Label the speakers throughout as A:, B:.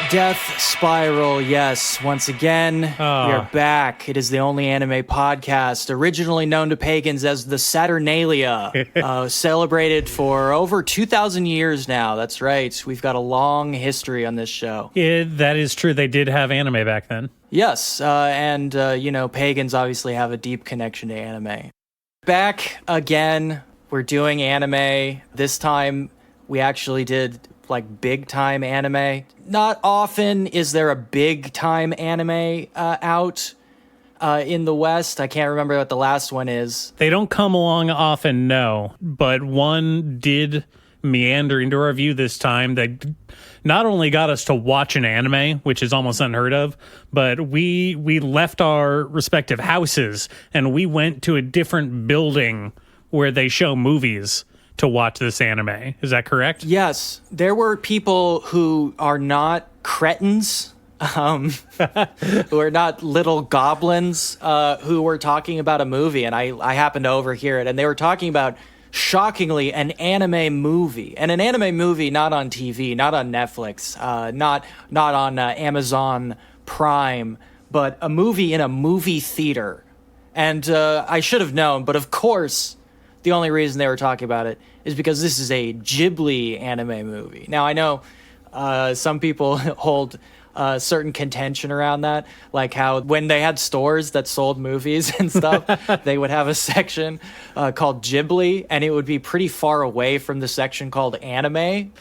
A: Death Spiral, yes. Once again, we are back. It is the only anime podcast originally known to pagans as the Saturnalia, celebrated for over 2,000 years now. That's right. We've got a long history on this show.
B: That is true. They did have anime back then.
A: Yes, and pagans obviously have a deep connection to anime. Back again, we're doing anime. This time, we actually did big time anime. Not often is there a big time anime out in the West. I can't remember what the last one is.
B: They don't come along often, no. But one did meander into our view this time that not only got us to watch an anime, which is almost unheard of, but we left our respective houses and we went to a different building where they show movies to watch this anime. Is that correct?
A: Yes. There were people who are not cretins, who are not little goblins, who were talking about a movie, and I happened to overhear it, and they were talking about, shockingly, an anime movie. And an anime movie not on TV, not on Netflix, not on Amazon Prime, but a movie in a movie theater. And I should have known, but of course, the only reason they were talking about it is because this is a Ghibli anime movie. Now, I know some people hold certain contention around that, like how when they had stores that sold movies and stuff, they would have a section called Ghibli, and it would be pretty far away from the section called anime.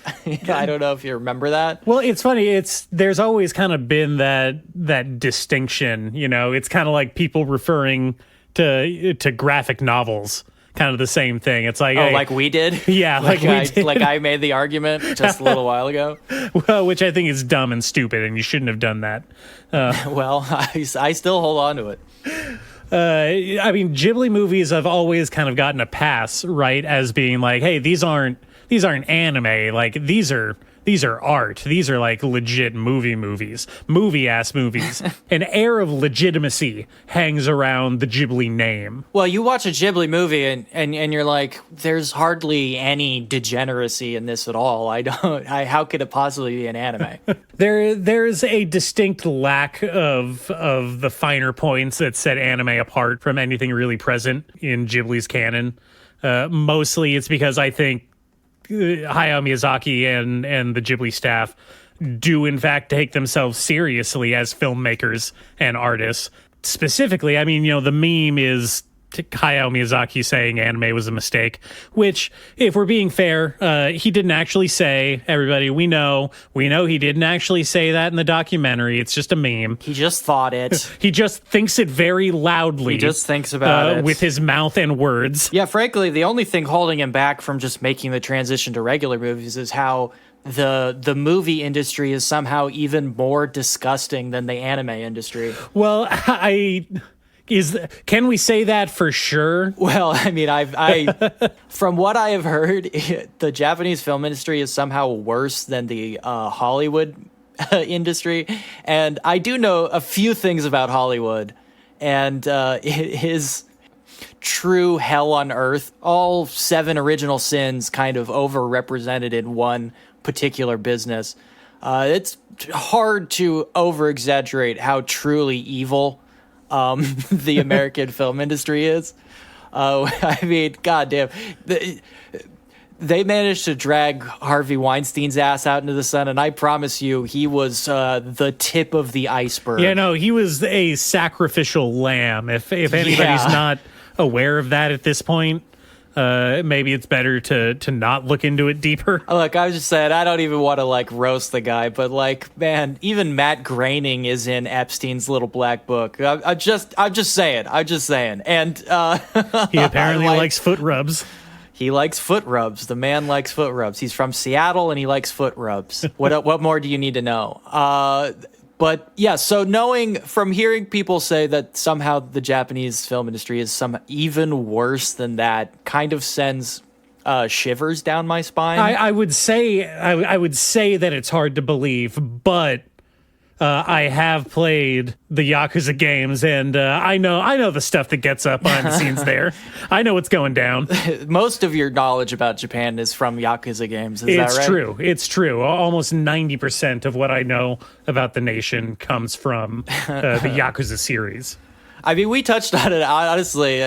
A: I don't know if you remember that.
B: Well, it's funny. There's always kind of been that distinction. You know, it's kind of like people referring to graphic novels. Kind of the same thing. It's like, hey,
A: like we did?
B: Yeah,
A: like
B: we did.
A: Like I made the argument just a little while ago.
B: Well, which I think is dumb and stupid, and you shouldn't have done that.
A: Well, I still hold on to it.
B: I mean, Ghibli movies have always kind of gotten a pass, right? As being like, hey, these aren't anime. Like these are art. These are like legit movie-ass movies. An air of legitimacy hangs around the Ghibli name.
A: Well, you watch a Ghibli movie and you're like, there's hardly any degeneracy in this at all. How could it possibly be an anime?
B: There's a distinct lack of the finer points that set anime apart from anything really present in Ghibli's canon. Mostly it's because I think Hayao Miyazaki and the Ghibli staff do in fact take themselves seriously as filmmakers and artists. Specifically, I mean, the meme is Hayao Miyazaki saying anime was a mistake, which, if we're being fair, he didn't actually say. Everybody, we know he didn't actually say that in the documentary. It's just a meme.
A: He just thought it.
B: He just thinks it very loudly.
A: He just thinks about it.
B: With his mouth and words.
A: Yeah, frankly, the only thing holding him back from just making the transition to regular movies is how the movie industry is somehow even more disgusting than the anime industry.
B: Well, can we say that for sure?
A: Well, I mean, I from what I have heard, the Japanese film industry is somehow worse than the Hollywood industry, and I do know a few things about Hollywood, and it is true hell on earth. All 7 original sins kind of overrepresented in one particular business. It's hard to over-exaggerate how truly evil the American film industry is. I mean, goddamn, they managed to drag Harvey Weinstein's ass out into the sun, and I promise you, he was the tip of the iceberg.
B: Yeah, no, he was a sacrificial lamb. If anybody's not aware of that at this point, maybe it's better to not look into it deeper.
A: Look, I was just saying, I don't even want to roast the guy, but man, even Matt Groening is in Epstein's little black book. I'm just saying. And
B: he apparently likes foot rubs.
A: He likes foot rubs. The man likes foot rubs. He's from Seattle and he likes foot rubs. What more do you need to know? But yeah, so from hearing people say that somehow the Japanese film industry is even worse than that kind of sends shivers down my spine.
B: I would say that it's hard to believe, but I have played the Yakuza games, and I know the stuff that gets up behind the scenes there. I know what's going down.
A: Most of your knowledge about Japan is from Yakuza games, is that right?
B: It's true. It's true. Almost 90% of what I know about the nation comes from the Yakuza series.
A: I mean, we touched on it, honestly,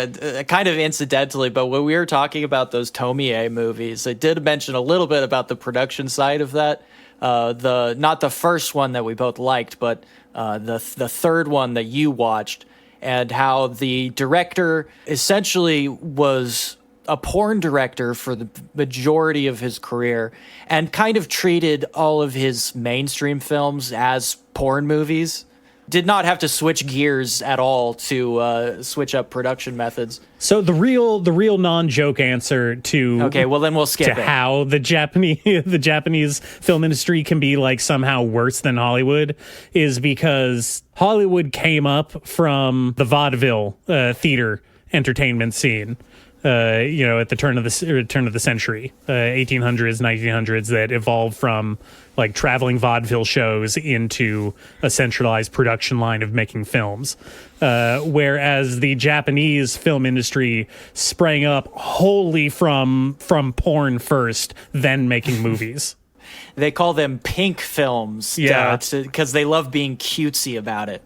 A: kind of incidentally, but when we were talking about those Tomie movies, I did mention a little bit about the production side of that. Not the first one that we both liked, but the third one that you watched, and how the director essentially was a porn director for the majority of his career and kind of treated all of his mainstream films as porn movies. Did not have to switch gears at all to switch up production methods.
B: So the real non-joke answer to
A: okay, well then we'll skip it.
B: How the Japanese film industry can be like somehow worse than Hollywood is because Hollywood came up from the vaudeville theater entertainment scene. At the turn of the century, 1800s, 1900s, that evolved from like traveling vaudeville shows into a centralized production line of making films. Whereas the Japanese film industry sprang up wholly from porn first, then making movies.
A: They call them pink films, because they love being cutesy about it.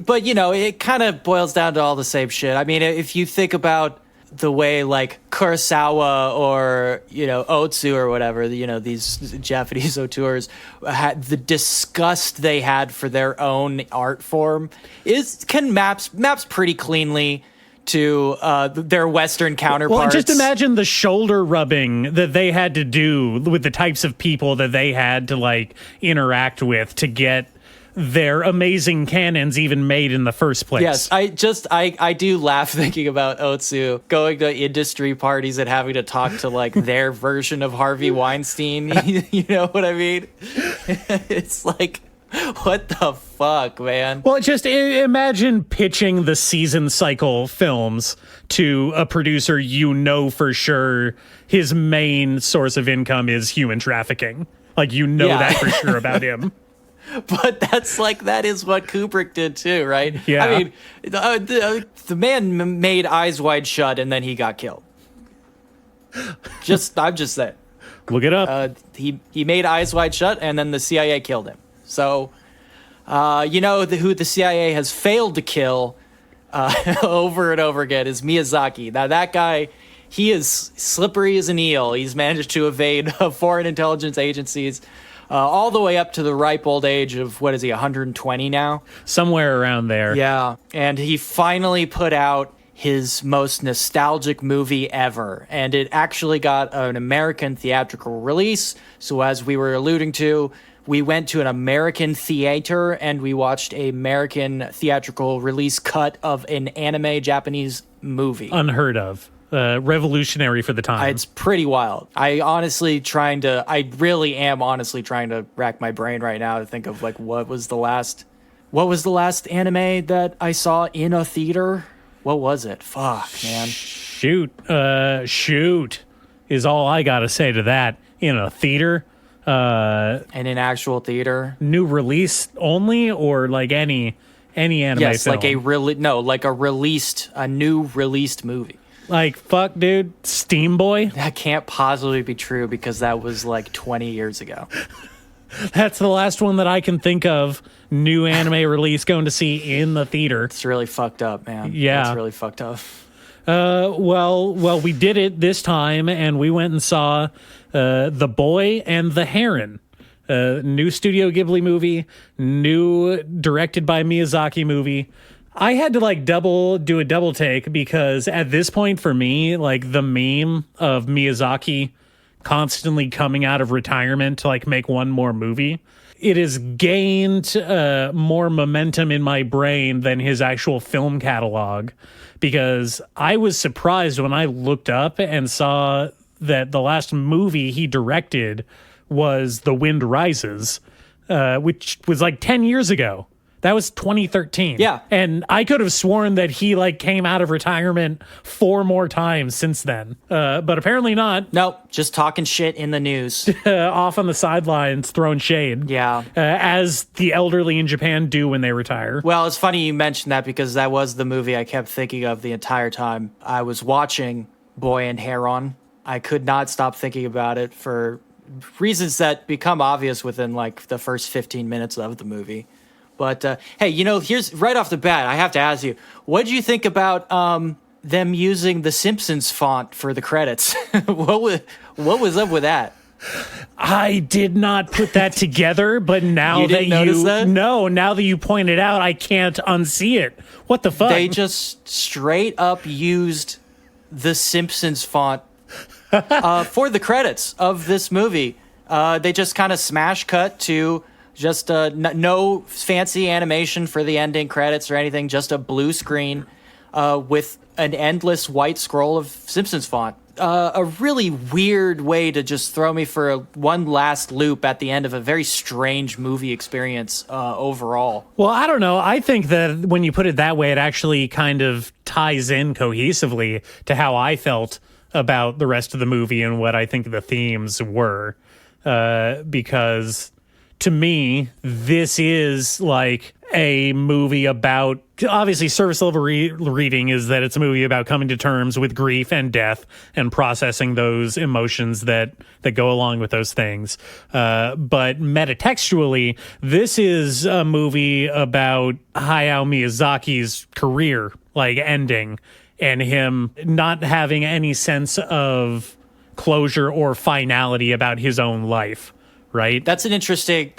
A: But it kind of boils down to all the same shit. I mean, if you think about the way like Kurosawa or Otsu or whatever, these Japanese auteurs had, the disgust they had for their own art form maps pretty cleanly to their Western counterparts.
B: Well, just imagine the shoulder rubbing that they had to do with the types of people that they had to like interact with to get their amazing cannons even made in the first place.
A: Yes, I do laugh thinking about Otsu going to industry parties and having to talk to like their version of Harvey Weinstein. You know what I mean? It's like, what the fuck, man?
B: Well, just imagine pitching the season cycle films to a producer for sure his main source of income is human trafficking. Like, that for sure about him.
A: But that is what Kubrick did too, right?
B: Yeah.
A: I mean, the man made Eyes Wide Shut and then he got killed. I'm just saying.
B: Look it up.
A: He made Eyes Wide Shut and then the CIA killed him. So, who the CIA has failed to kill over and over again is Miyazaki. Now that guy, he is slippery as an eel. He's managed to evade foreign intelligence agencies. All the way up to the ripe old age of, 120 now?
B: Somewhere around there.
A: Yeah, and he finally put out his most nostalgic movie ever, and it actually got an American theatrical release. So as we were alluding to, we went to an American theater and we watched an American theatrical release cut of an anime Japanese movie.
B: Unheard of. Revolutionary for the time.
A: It's pretty wild. I really am honestly trying to rack my brain right now to think of like what was the last anime that I saw in a theater? What was it? Fuck, man.
B: Shoot is all I gotta say to that. In a theater,
A: and in actual theater,
B: new release only, or like any anime
A: yes,
B: film?
A: like a new released movie.
B: Like, fuck, dude, Steam Boy?
A: That can't possibly be true because that was like 20 years ago.
B: That's the last one that I can think of. New anime release going to see in the theater.
A: It's really fucked up, man.
B: Yeah.
A: It's really fucked up.
B: Well, we did it this time, and we went and saw The Boy and the Heron. New Studio Ghibli movie, new directed by Miyazaki movie. I had to do a double take because at this point for me, like the meme of Miyazaki constantly coming out of retirement to make one more movie, it has gained more momentum in my brain than his actual film catalog, because I was surprised when I looked up and saw that the last movie he directed was The Wind Rises, which was 10 years ago. That was 2013.
A: Yeah.
B: And I could have sworn that he like came out of retirement 4 more times since then. But apparently not.
A: Nope, just talking shit in the news.
B: Off on the sidelines, throwing shade.
A: Yeah.
B: As the elderly in Japan do when they retire.
A: Well, it's funny you mentioned that because that was the movie I kept thinking of the entire time I was watching Boy and Heron. I could not stop thinking about it for reasons that become obvious within like the first 15 minutes of the movie. But hey, here's right off the bat, I have to ask you, what did you think about them using the Simpsons font for the credits? What was up with that?
B: I did not put that together, but now
A: You didn't notice that?
B: No, now that you point it out, I can't unsee it. What the fuck?
A: They just straight up used the Simpsons font for the credits of this movie. They just kind of smash cut to just no fancy animation for the ending credits or anything, just a blue screen with an endless white scroll of Simpsons font. A really weird way to just throw me for one last loop at the end of a very strange movie experience overall.
B: Well, I don't know. I think that when you put it that way, it actually kind of ties in cohesively to how I felt about the rest of the movie and what I think the themes were. Because to me, this is like a movie about, obviously surface level reading is that it's a movie about coming to terms with grief and death and processing those emotions that go along with those things. But metatextually, this is a movie about Hayao Miyazaki's career, like ending, and him not having any sense of closure or finality about his own life, right?
A: That's an interesting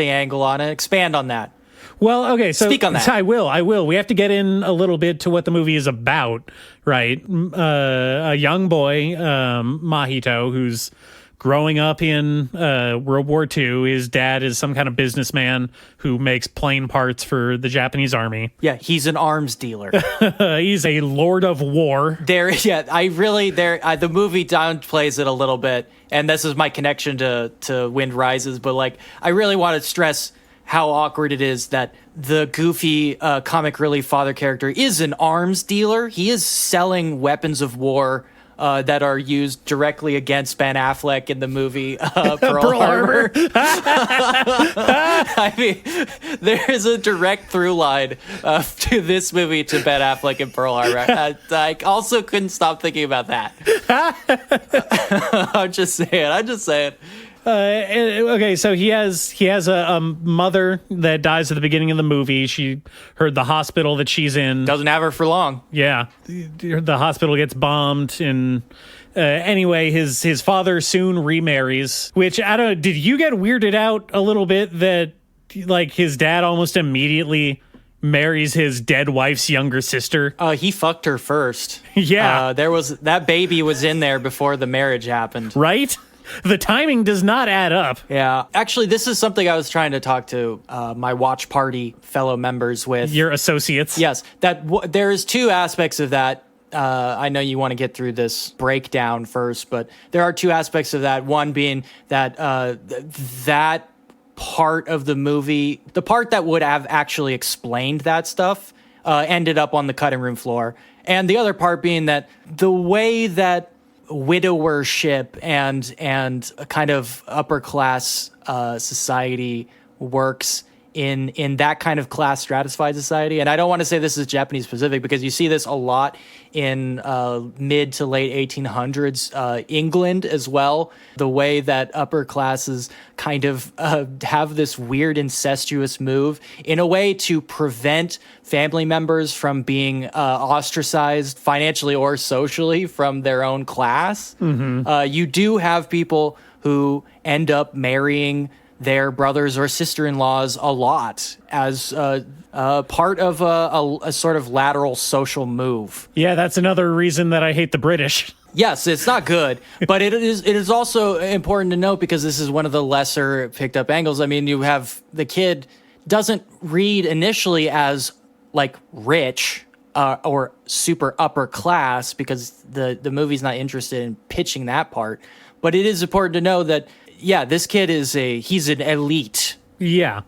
A: angle on it. Expand on that.
B: Well, okay, so
A: speak on that.
B: I will. We have to get in a little bit to what the movie is about, right? A young boy, Mahito, who's growing up in World War II. His dad is some kind of businessman who makes plane parts for the Japanese army.
A: Yeah, he's an arms dealer.
B: He's a lord of war.
A: The movie downplays it a little bit, and this is my connection to Wind Rises, but like I really want to stress how awkward it is that the goofy comic relief father character is an arms dealer. He is selling weapons of war that are used directly against Ben Affleck in the movie Pearl Harbor. I mean, there is a direct through line to this movie to Ben Affleck in Pearl Harbor. I also couldn't stop thinking about that. I'm just saying.
B: Okay, so he has a mother that dies at the beginning of the movie. She heard the hospital that she's in
A: doesn't have her for long.
B: Yeah, the hospital gets bombed, and anyway, his father soon remarries. Which I don't know. Did you get weirded out a little bit that like his dad almost immediately marries his dead wife's younger sister?
A: He fucked her first.
B: Yeah,
A: that baby was in there before the marriage happened.
B: Right. The timing does not add up.
A: Yeah. Actually, this is something I was trying to talk to my watch party fellow members with.
B: Your associates?
A: Yes. There's two aspects of that. I know you want to get through this breakdown first, but there are two aspects of that. One being that that part of the movie, the part that would have actually explained that stuff, ended up on the cutting room floor. And the other part being that the way that widowership and a kind of upper class society works in that kind of class stratified society. And I don't want to say this is Japanese specific because you see this a lot in mid to late 1800s England as well. The way that upper classes kind of have this weird incestuous move in a way to prevent family members from being ostracized financially or socially from their own class. Mm-hmm. You do have people who end up marrying their brothers or sister-in-laws a lot as part of a sort of lateral social move.
B: Yeah, that's another reason that I hate the British.
A: Yes, it's not good, but it is also important to note because this is one of the lesser picked up angles. I mean, you have the kid doesn't read initially as like rich or super upper class because the movie's not interested in pitching that part, but it is important to know that yeah, this kid he's an elite.
B: Yeah.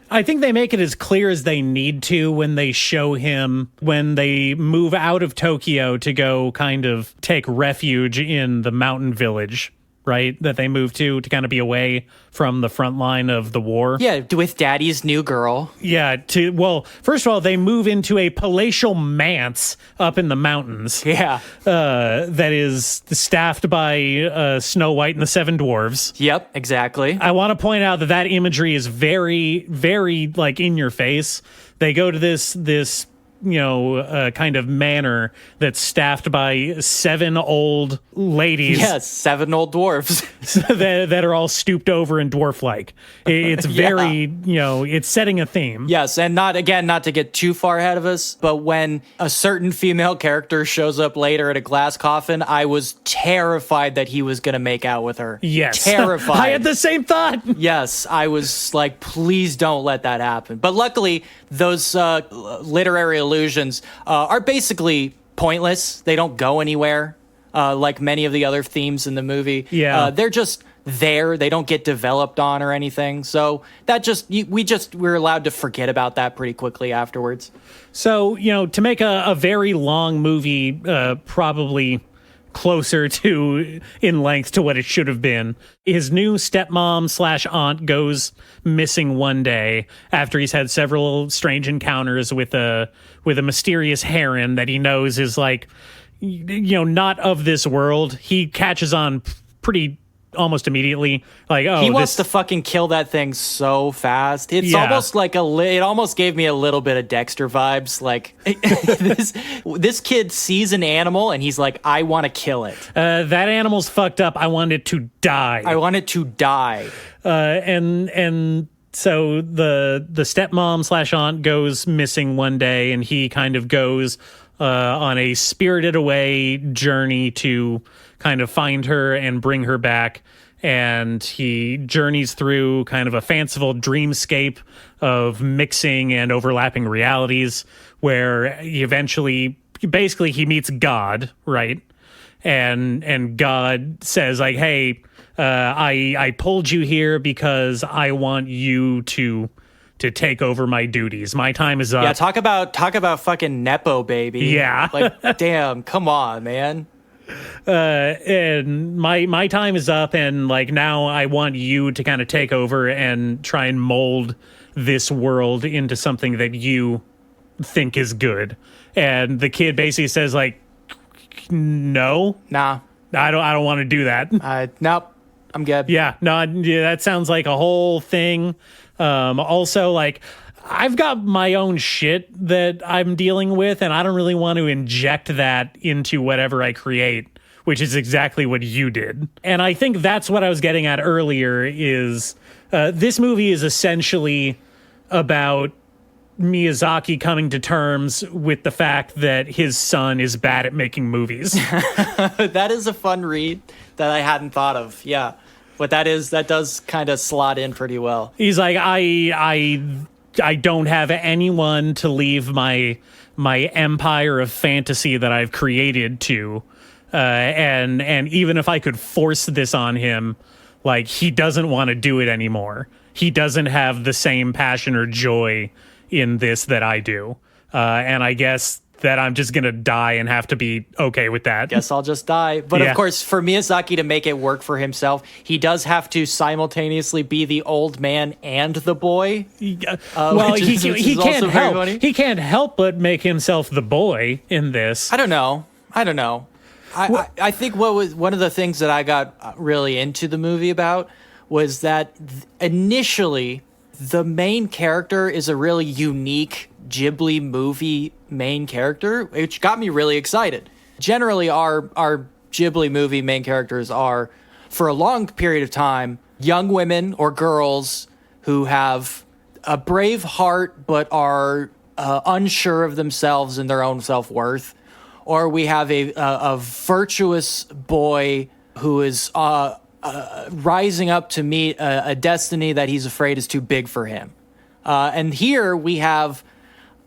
B: I think they make it as clear as they need to when they show him when they move out of Tokyo to go kind of take refuge in the mountain village, right? That they move to kind of be away from the front line of the war.
A: Yeah, with Daddy's new girl.
B: Yeah, first of all, they move into a palatial manse up in the mountains.
A: Yeah.
B: That is staffed by Snow White and the Seven Dwarves.
A: Yep, exactly.
B: I want to point out that imagery is very, very, like, in your face. They go to this kind of manor that's staffed by 7 old ladies.
A: Yes, 7 old dwarves.
B: that are all stooped over and dwarf-like. It's very, it's setting a theme.
A: Yes, and not to get too far ahead of us, but when a certain female character shows up later at a glass coffin, I was terrified that he was going to make out with her.
B: Yes.
A: Terrified.
B: I had the same thought.
A: Yes, I was like, please don't let that happen. But luckily, those literary illusions are basically pointless. They don't go anywhere, like many of the other themes in the movie.
B: Yeah.
A: They're just there. They don't get developed on or anything. So that we're allowed to forget about that pretty quickly afterwards.
B: So, to make a very long movie, probably closer to in length to what it should have been, his new stepmom/aunt goes missing one day after he's had several strange encounters with a mysterious heron that he knows is like, not of this world. He catches on pretty almost immediately, like, oh,
A: he wants to fucking kill that thing so fast. It's almost like it almost gave me a little bit of Dexter vibes. Like this kid sees an animal and he's like, I want to kill it.
B: That animal's fucked up. I want it to die. And so the stepmom/aunt goes missing one day, and he kind of goes on a spirited away journey to kind of find her and bring her back. And he journeys through kind of a fanciful dreamscape of mixing and overlapping realities, where he meets God, right? And God says, like, hey, I pulled you here because I want you to take over my duties. My time is up.
A: Yeah, talk about fucking Nepo baby.
B: Yeah.
A: Like, damn, come on, man.
B: And my time is up, and like now I want you to kind of take over and try and mold this world into something that you think is good. And the kid basically says, like, no,
A: nah,
B: I don't want to do that.
A: Nope, I'm good.
B: Yeah, no, that sounds like a whole thing. Also, like, I've got my own shit that I'm dealing with, and I don't really want to inject that into whatever I create, which is exactly what you did. And I think that's what I was getting at earlier is this movie is essentially about Miyazaki coming to terms with the fact that his son is bad at making movies.
A: That is a fun read that I hadn't thought of. Yeah. But that does kind of slot in pretty well.
B: He's like, I don't have anyone to leave my empire of fantasy that I've created to. And even if I could force this on him, like, he doesn't want to do it anymore. He doesn't have the same passion or joy in this that I do. And I guess that I'm just going to die and have to be okay with that.
A: Guess I'll just die. But of course, for Miyazaki to make it work for himself, he does have to simultaneously be the old man and the boy.
B: He can't help. He can't help but make himself the boy in this.
A: I don't know. I think what was one of the things that I got really into the movie about was that initially the main character is a really unique Ghibli movie main character, which got me really excited. Generally, our Ghibli movie main characters are, for a long period of time, young women or girls who have a brave heart but are unsure of themselves and their own self-worth. Or we have a virtuous boy who is rising up to meet a destiny that he's afraid is too big for him. And here we have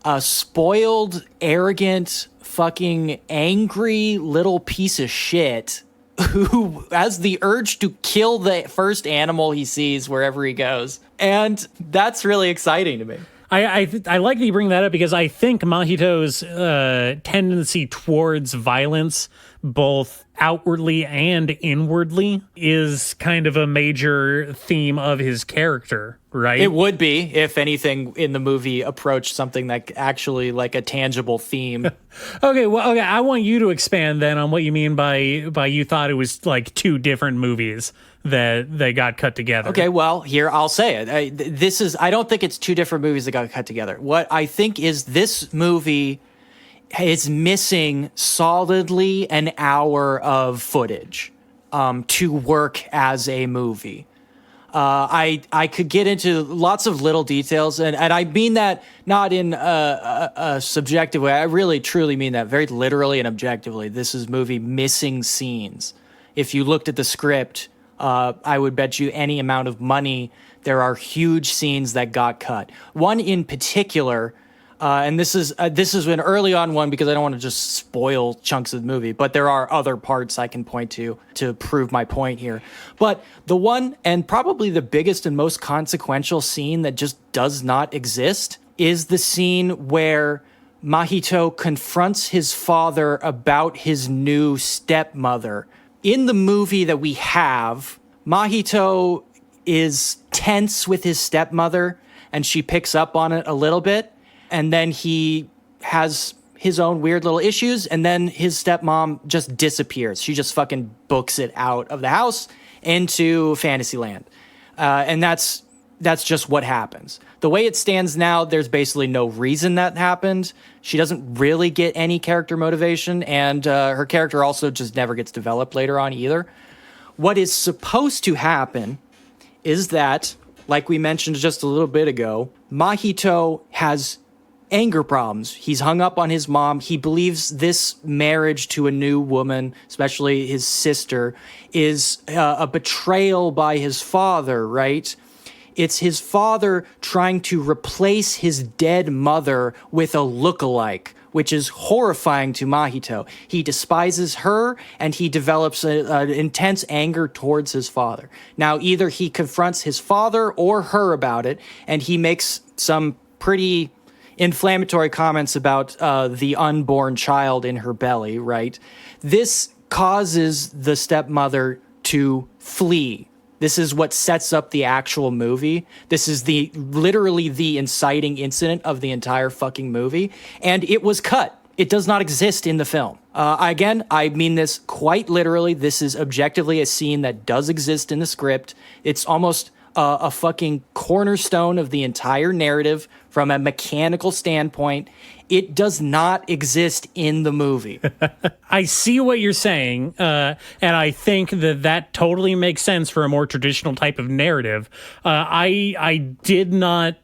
A: a spoiled, arrogant, fucking angry little piece of shit who has the urge to kill the first animal he sees wherever he goes. And that's really exciting to me.
B: I like that you bring that up because I think Mahito's tendency towards violence, both outwardly and inwardly, is kind of a major theme of his character, right?
A: It would be if anything in the movie approached something that actually like a tangible theme.
B: Okay, I want you to expand then on what you mean by you thought it was like two different movies that they got cut together.
A: Okay, well, here I'll say it. I don't think it's two different movies that got cut together. What I think is this movie is missing solidly an hour of footage to work as a movie. I could get into lots of little details, and I mean that not in a subjective way. I really, truly mean that very literally and objectively. This is movie missing scenes. If you looked at the script, I would bet you any amount of money there are huge scenes that got cut. One in particular, and this is an early on one because I don't want to just spoil chunks of the movie, but there are other parts I can point to prove my point here. But the one and probably the biggest and most consequential scene that just does not exist is the scene where Mahito confronts his father about his new stepmother. In the movie that we have, Mahito is tense with his stepmother, and she picks up on it a little bit, and then he has his own weird little issues, and then his stepmom just disappears. She just fucking books it out of the house into Fantasyland. And that's just what happens. The way it stands now, there's basically no reason that happened. She doesn't really get any character motivation, and her character also just never gets developed later on either. What is supposed to happen is that, like we mentioned just a little bit ago, Mahito has anger problems. He's hung up on his mom. He believes this marriage to a new woman, especially his sister, is a betrayal by his father, right? It's his father trying to replace his dead mother with a lookalike, which is horrifying to Mahito. He despises her, and he develops an intense anger towards his father. Now, either he confronts his father or her about it, and he makes some pretty inflammatory comments about the unborn child in her belly, right? This causes the stepmother to flee. This is what sets up the actual movie. This is literally the inciting incident of the entire fucking movie. And it was cut. It does not exist in the film. Again, I mean this quite literally. This is objectively a scene that does exist in the script. It's almost a fucking cornerstone of the entire narrative from a mechanical standpoint. It does not exist in the movie.
B: I see what you're saying, and I think that totally makes sense for a more traditional type of narrative. I did not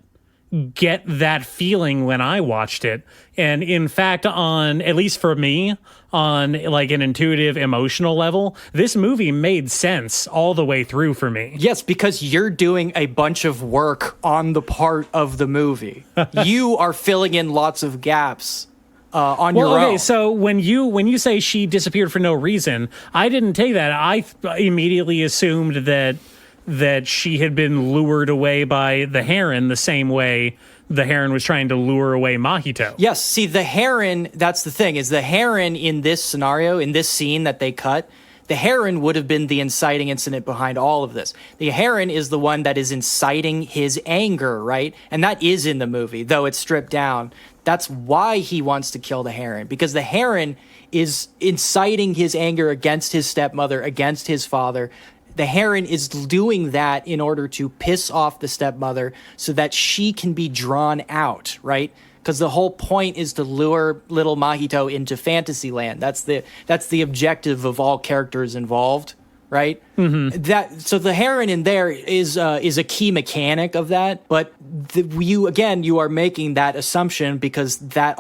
B: get that feeling when I watched it. And in fact, at least for me, on like an intuitive emotional level, this movie made sense all the way through for me.
A: Yes, because you're doing a bunch of work on the part of the movie. You are filling in lots of gaps on your own.
B: Okay, so when you say she disappeared for no reason, I didn't take that. I immediately assumed that she had been lured away by the heron the same way the heron was trying to lure away Mahito.
A: Yes, see, the heron, that's the thing, is the heron in this scenario, in this scene that they cut, the heron would have been the inciting incident behind all of this. The heron is the one that is inciting his anger, right? And that is in the movie, though it's stripped down. That's why he wants to kill the heron, because the heron is inciting his anger against his stepmother, against his father. The heron is doing that in order to piss off the stepmother so that she can be drawn out, right? Because the whole point is to lure little Mahito into Fantasyland. That's the objective of all characters involved right? That so the heron in there is a key mechanic of that, but you are making that assumption because that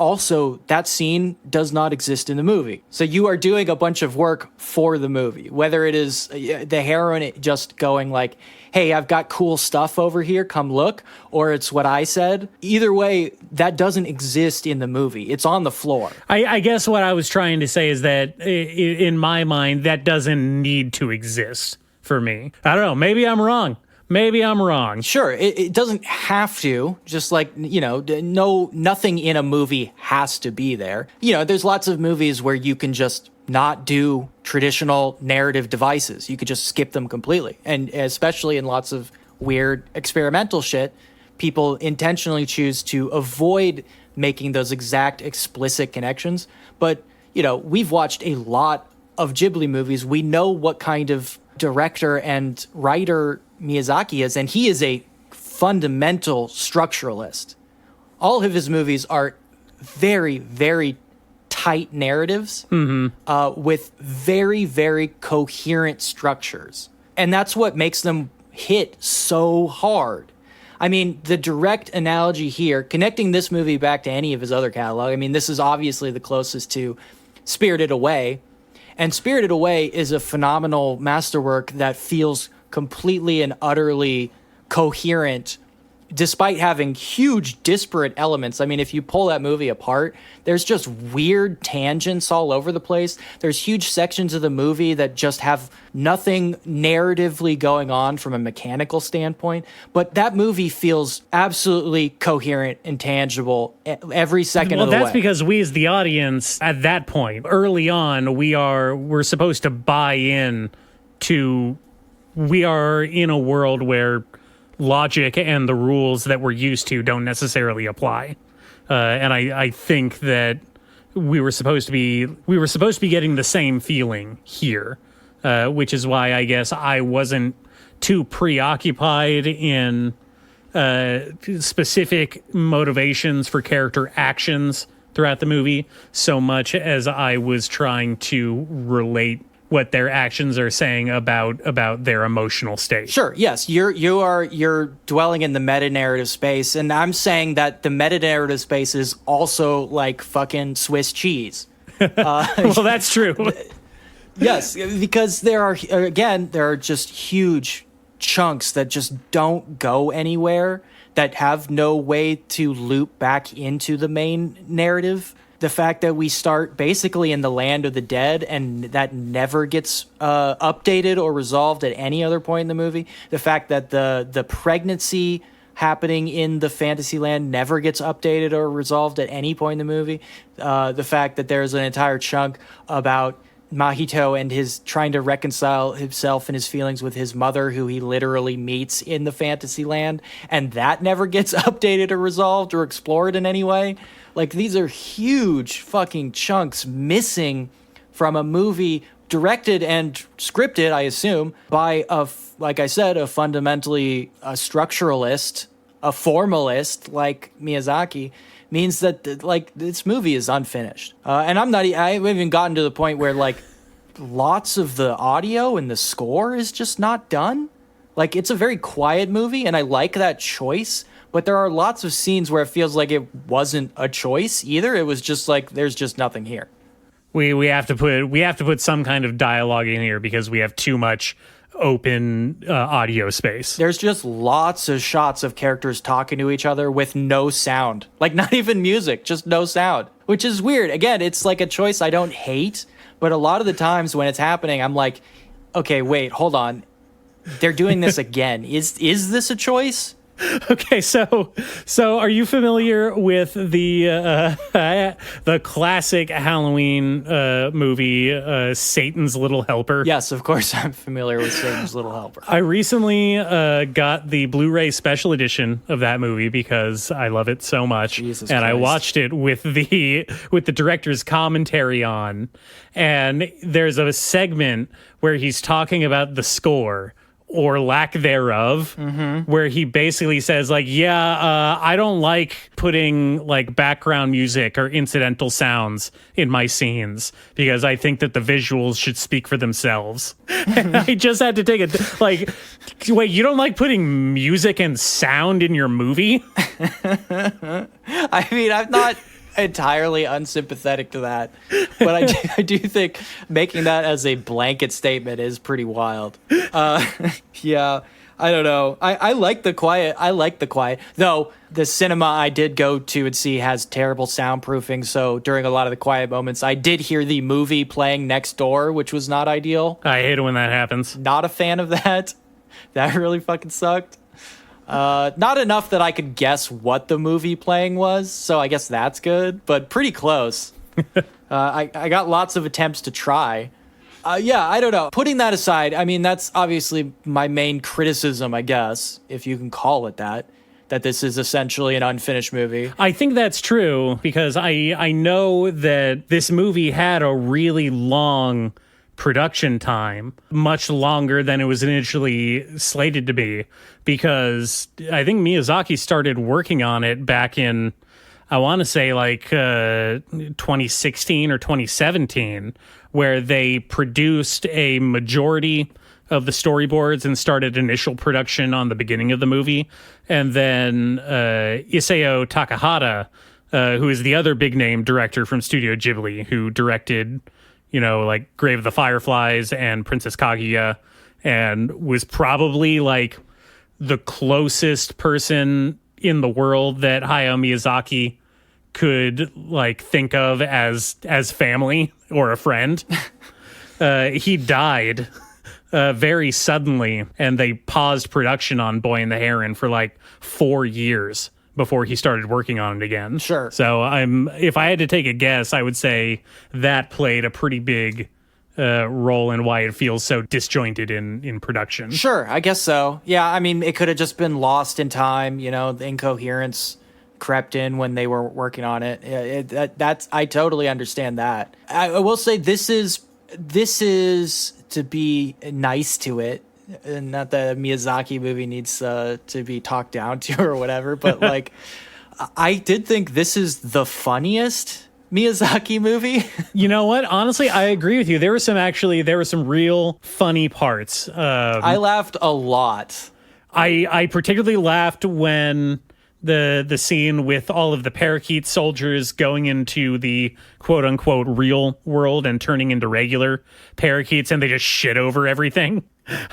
A: scene does not exist in the movie. So you are doing a bunch of work for the movie, whether it is the heron just going like, hey, I've got cool stuff over here, come look, or it's what I said. Either way, that doesn't exist in the movie. It's on the floor.
B: I guess what I was trying to say is that in my mind, that doesn't need to exist for me. I don't know. Maybe I'm wrong.
A: Sure, it doesn't have to. Just like, nothing in a movie has to be there. There's lots of movies where you can just not do traditional narrative devices. You could just skip them completely. And especially in lots of weird experimental shit, people intentionally choose to avoid making those exact explicit connections. But, we've watched a lot of Ghibli movies. We know what kind of director and writer Miyazaki is, and he is a fundamental structuralist. All of his movies are very, very tight narratives with very, very coherent structures. And that's what makes them hit so hard. I mean, the direct analogy here, connecting this movie back to any of his other catalog, I mean, this is obviously the closest to Spirited Away. And Spirited Away is a phenomenal masterwork that feels completely and utterly coherent, despite having huge disparate elements. I mean, if you pull that movie apart, there's just weird tangents all over the place. There's huge sections of the movie that just have nothing narratively going on from a mechanical standpoint. But that movie feels absolutely coherent and tangible every second of the way.
B: Well, that's because we as the audience, at that point, early on, we're supposed to buy in to... We are in a world where logic and the rules that we're used to don't necessarily apply. And I think that we were supposed to be getting the same feeling here, which is why I guess I wasn't too preoccupied in specific motivations for character actions throughout the movie, so much as I was trying to relate what their actions are saying about their emotional state.
A: Sure, yes, you're dwelling in the meta-narrative space, and I'm saying that the meta-narrative space is also like fucking Swiss cheese.
B: Well, that's true.
A: Yes, because there are just huge chunks that just don't go anywhere, that have no way to loop back into the main narrative. The fact that we start basically in the land of the dead and that never gets updated or resolved at any other point in the movie. The fact that the pregnancy happening in the fantasy land never gets updated or resolved at any point in the movie. The fact that there's an entire chunk about Mahito and his trying to reconcile himself and his feelings with his mother, who he literally meets in the fantasy land, and that never gets updated or resolved or explored in any way. Like, these are huge fucking chunks missing from a movie directed and scripted, I assume, by like I said, a fundamentally a structuralist, a formalist like Miyazaki. Means that like this movie is unfinished, and I haven't even gotten to the point where like lots of the audio and the score is just not done. Like, it's a very quiet movie, and I like that choice. But there are lots of scenes where it feels like it wasn't a choice either. It was just like there's just nothing here.
B: We have to put some kind of dialogue in here because we have too much open audio space.
A: There's just lots of shots of characters talking to each other with no sound. Like, not even music, just no sound, which is weird. Again, it's like a choice I don't hate, but a lot of the times when it's happening, I'm like, okay, wait, hold on. They're doing this again. Is this a choice?
B: Okay, so are you familiar with the classic Halloween movie, Satan's Little Helper?
A: Yes, of course I'm familiar with Satan's Little Helper.
B: I recently got the Blu-ray special edition of that movie because I love it so much.
A: Jesus
B: and
A: Christ.
B: I watched it with the director's commentary on, and there's a segment where he's talking about the score or lack thereof, where he basically says like, I don't like putting like background music or incidental sounds in my scenes because I think that the visuals should speak for themselves. And I just had to take it like, wait, you don't like putting music and sound in your movie?
A: I mean, I'm not entirely unsympathetic to that, but I do think making that as a blanket statement is pretty wild. Yeah, I don't know. I like the quiet. Though the cinema I did go to and see has terrible soundproofing, so during a lot of the quiet moments, I did hear the movie playing next door, which was not ideal.
B: I hate it when that happens.
A: Not a fan of that. That really fucking sucked. Not enough that I could guess what the movie playing was, so I guess that's good, but pretty close. I got lots of attempts to try. Yeah, I don't know. Putting that aside, I mean, that's obviously my main criticism, I guess, if you can call it that this is essentially an unfinished movie.
B: I think that's true because I know that this movie had a really long production time, much longer than it was initially slated to be, because I think Miyazaki started working on it back in, I want to say like 2016 or 2017, where they produced a majority of the storyboards and started initial production on the beginning of the movie. And then Isao Takahata, who is the other big name director from Studio Ghibli, who directed like Grave of the Fireflies and Princess Kaguya, and was probably like the closest person in the world that Hayao Miyazaki could like think of as family or a friend. He died very suddenly, and they paused production on Boy and the Heron for like 4 years before he started working on it again.
A: Sure.
B: So if I had to take a guess, I would say that played a pretty big role in why it feels so disjointed in production.
A: Sure, I guess so. Yeah, I mean, it could have just been lost in time. The incoherence crept in when they were working on it. That's I totally understand that. I will say this is to be nice to it. Not that a Miyazaki movie needs to be talked down to or whatever, but like, I did think this is the funniest Miyazaki movie.
B: You know what? Honestly, I agree with you. There were some real funny parts.
A: I laughed a lot.
B: I particularly laughed when the scene with all of the parakeet soldiers going into the quote unquote real world and turning into regular parakeets, and they just shit over everything.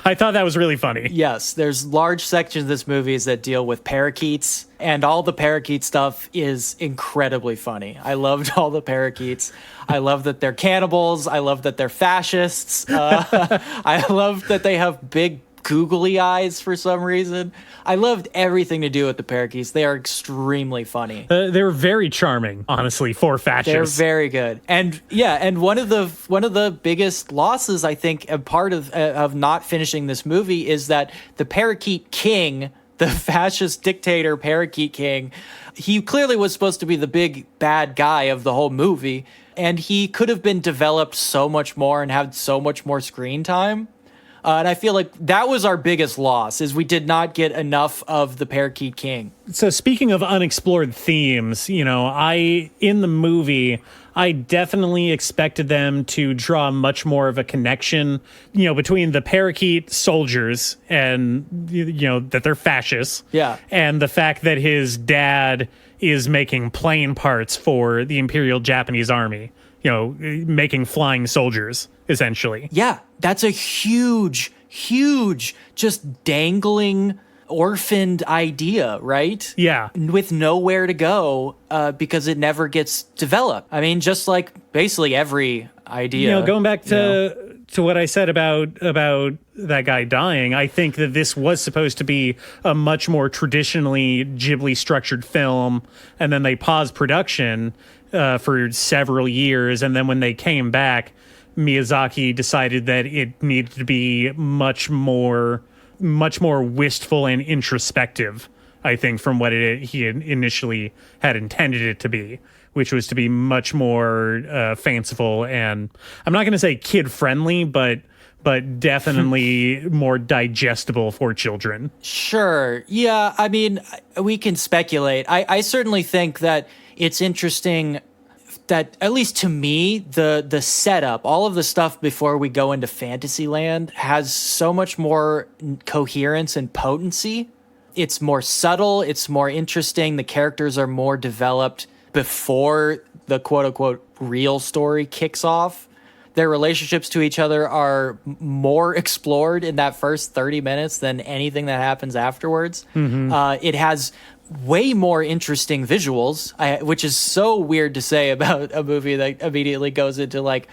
B: I thought that was really funny.
A: Yes, there's large sections of this movie that deal with parakeets, and all the parakeet stuff is incredibly funny. I loved all the parakeets. I love that they're cannibals. I love that they're fascists. I love that they have big googly eyes for some reason. I loved everything to do with the parakeets. They are extremely funny.
B: They're very charming, honestly, for fascists.
A: They're very good. And yeah, and one of the biggest losses, I think, a part of not finishing this movie is that the parakeet king, the fascist dictator parakeet king, he clearly was supposed to be the big bad guy of the whole movie, and he could have been developed so much more and had so much more screen time. And I feel like that was our biggest loss, is we did not get enough of the Parakeet King.
B: So speaking of unexplored themes, in the movie, I definitely expected them to draw much more of a connection, between the parakeet soldiers and, that they're fascists.
A: Yeah.
B: And the fact that his dad is making plane parts for the Imperial Japanese Army, making flying soldiers, essentially.
A: Yeah, that's a huge, just dangling, orphaned idea, right?
B: Yeah.
A: With nowhere to go because it never gets developed. I mean, just like basically every idea.
B: Going back to what I said about that guy dying, I think that this was supposed to be a much more traditionally Ghibli structured film, and then they paused production for several years, and then when they came back, Miyazaki decided that it needed to be much more wistful and introspective, I think, from what he initially had intended it to be, which was to be much more fanciful and, I'm not going to say kid friendly, but but definitely more digestible for children.
A: Sure. Yeah, I mean, we can speculate. I certainly think that it's interesting that, at least to me, the setup, all of the stuff before we go into Fantasyland has so much more coherence and potency. It's more subtle, it's more interesting, the characters are more developed before the quote-unquote real story kicks off. Their relationships to each other are more explored in that first 30 minutes than anything that happens afterwards. It has way more interesting visuals, which is so weird to say about a movie that immediately goes into like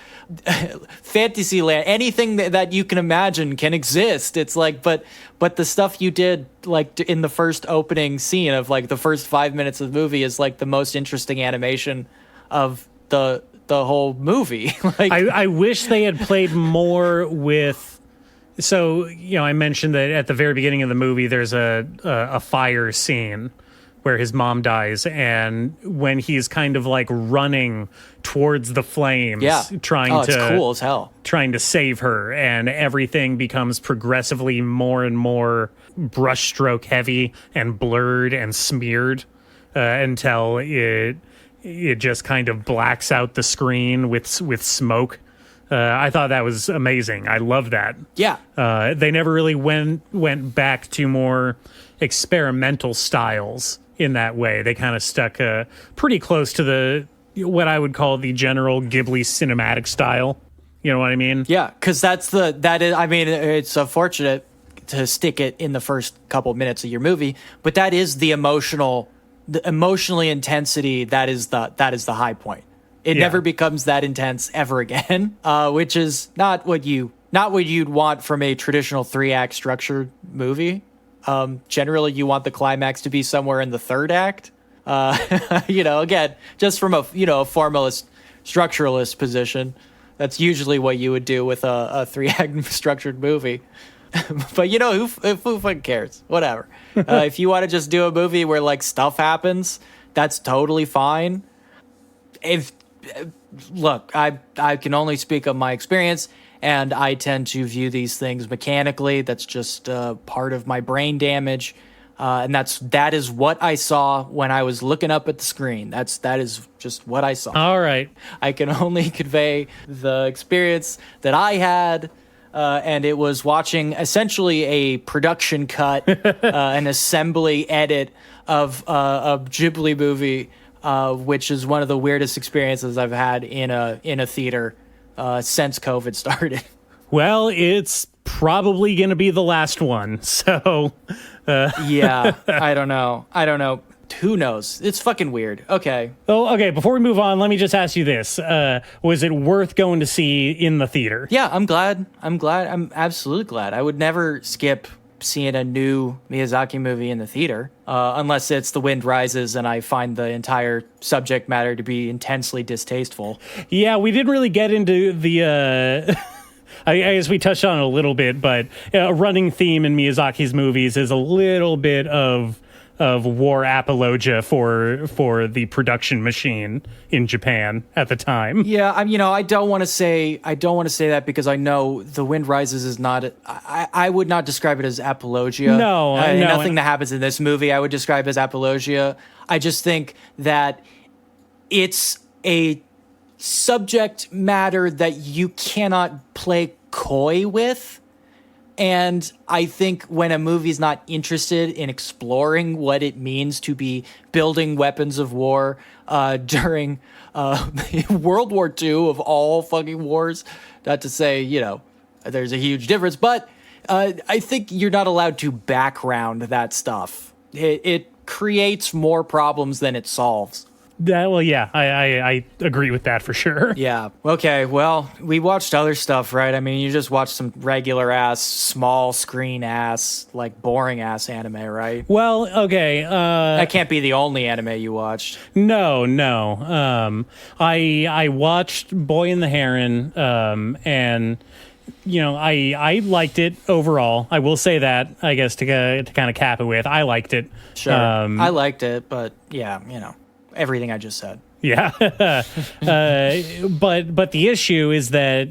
A: Fantasyland. Anything that you can imagine can exist. It's like, but the stuff you did like in the first opening scene of like the first 5 minutes of the movie is like the most interesting animation of the whole movie. Like,
B: I wish they had played more with. So, I mentioned that at the very beginning of the movie, there's a fire scene where his mom dies, and when he's kind of like running towards the flames, trying to
A: cool as hell,
B: trying to save her, and everything becomes progressively more and more brushstroke heavy and blurred and smeared until it just kind of blacks out the screen with smoke. I thought that was amazing. I love that.
A: Yeah.
B: They never really went back to more experimental styles in that way. They kind of stuck pretty close to what I would call the general Ghibli cinematic style. You know what I mean?
A: Yeah, because I mean, it's unfortunate to stick it in the first couple minutes of your movie, but that is the emotionally intensity. That is the high point. It never becomes that intense ever again, which is not what you'd want from a traditional 3-act structured movie. Generally, you want the climax to be somewhere in the 3rd act. Again, just from a formalist, structuralist position, that's usually what you would do with a 3-act structured movie. But who fucking cares? Whatever. If you want to just do a movie where like stuff happens, that's totally fine. Look, I can only speak of my experience, and I tend to view these things mechanically. That's just part of my brain damage, and that is what I saw when I was looking up at the screen. That is just what I saw.
B: All right,
A: I can only convey the experience that I had. And it was watching essentially a production cut, an assembly edit of a Ghibli movie, which is one of the weirdest experiences I've had in a theater since COVID started.
B: Well, it's probably going to be the last one. So,
A: yeah, I don't know. Who knows? It's fucking weird. Okay.
B: Oh, okay. Before we move on, let me just ask you this. Was it worth going to see in the theater?
A: Yeah, I'm glad. I'm absolutely glad. I would never skip seeing a new Miyazaki movie in the theater, unless it's The Wind Rises and I find the entire subject matter to be intensely distasteful.
B: Yeah, we didn't really get into the... I guess we touched on it a little bit, but a running theme in Miyazaki's movies is a little bit of war apologia for the production machine in Japan at the time.
A: Yeah, I don't want to say that because I know The Wind Rises is not. I would not describe it as apologia.
B: No,
A: nothing that happens in this movie I would describe as apologia. I just think that it's a subject matter that you cannot play coy with. And I think when a movie's not interested in exploring what it means to be building weapons of war during World War II of all fucking wars, not to say, there's a huge difference, but I think you're not allowed to background that stuff. It creates more problems than it solves.
B: I agree with that for sure.
A: Yeah. Okay. Well, we watched other stuff, right? I mean, you just watched some regular ass, small screen ass, like boring ass anime, right?
B: Well, okay.
A: That can't be the only anime you watched.
B: No. I watched Boy and the Heron, and I liked it overall. I will say that, I guess, to kind of cap it with, I liked it.
A: Sure. I liked it, but yeah, everything I just said.
B: Yeah. But the issue is that,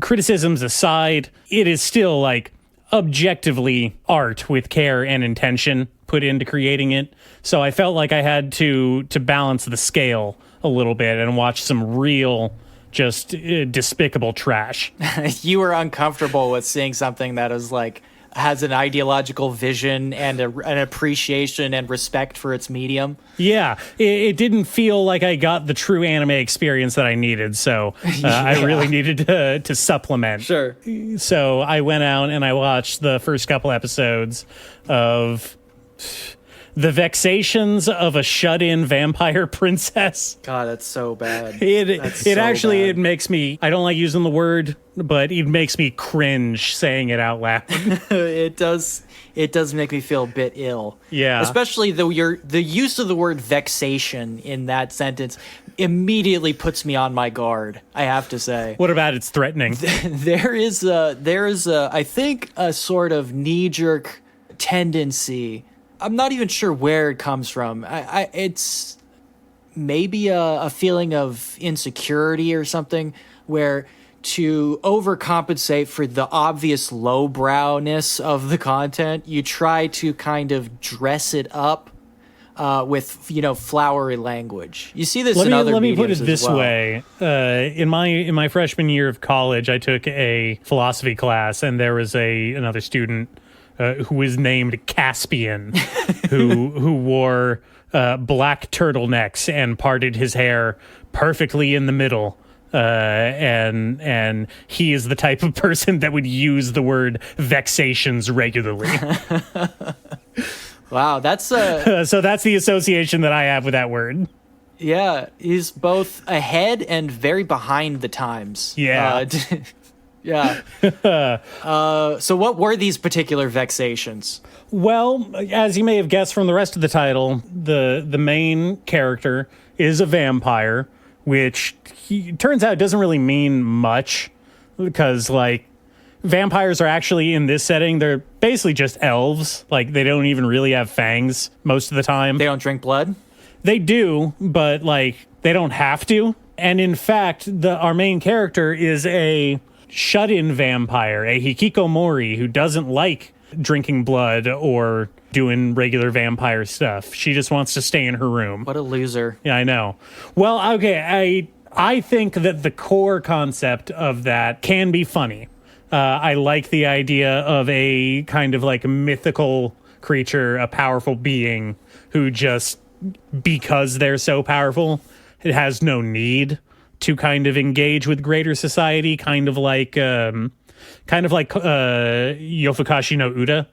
B: criticisms aside, it is still like objectively art with care and intention put into creating it. So I felt like I had to balance the scale a little bit and watch some real just despicable trash.
A: You were uncomfortable with seeing something that is like has an ideological vision and an appreciation and respect for its medium.
B: Yeah, it didn't feel like I got the true anime experience that I needed, so I really needed to supplement.
A: Sure.
B: So I went out and I watched the first couple episodes of The Vexations of a Shut-In Vampire Princess.
A: God, that's so bad.
B: It makes me, I don't like using the word, but it makes me cringe saying it out loud.
A: It does make me feel a bit ill.
B: Yeah.
A: Especially the use of the word vexation in that sentence immediately puts me on my guard, I have to say.
B: What about it's threatening?
A: There is I think a sort of knee-jerk tendency. I'm not even sure where it comes from. It's maybe a feeling of insecurity or something, where to overcompensate for the obvious lowbrowness of the content, you try to kind of dress it up with flowery language. You see this in other
B: Let me
A: mediums
B: put it this way. In my freshman year of college, I took a philosophy class, and there was another student who was named Caspian, who wore black turtlenecks and parted his hair perfectly in the middle. And he is the type of person that would use the word vexations regularly.
A: Wow, that's
B: so that's the association that I have with that word.
A: Yeah, he's both ahead and very behind the times.
B: Yeah.
A: Yeah. So what were these particular vexations?
B: Well, as you may have guessed from the rest of the title, the main character is a vampire, which turns out doesn't really mean much, because like vampires are actually in this setting, they're basically just elves. Like they don't even really have fangs most of the time.
A: They don't drink blood?
B: They do, but like they don't have to. And in fact, our main character is a shut-in vampire, a hikikomori, who doesn't like drinking blood or doing regular vampire stuff. She just wants to stay in her room.
A: What a loser.
B: Yeah, I know. Well, okay, I think that the core concept of that can be funny. I like the idea of a kind of like mythical creature, a powerful being who just, because they're so powerful, it has no need to kind of engage with greater society, kind of like Yofukashi no Uda.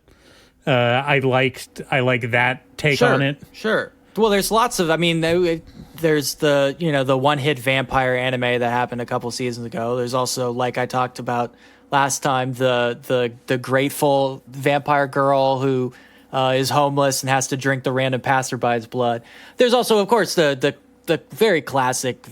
B: I like that take on it.
A: Sure. Well, there's lots of. I mean, there's the one-hit vampire anime that happened a couple seasons ago. There's also, like I talked about last time, the grateful vampire girl who is homeless and has to drink the random passerby's blood. There's also, of course, the very classic,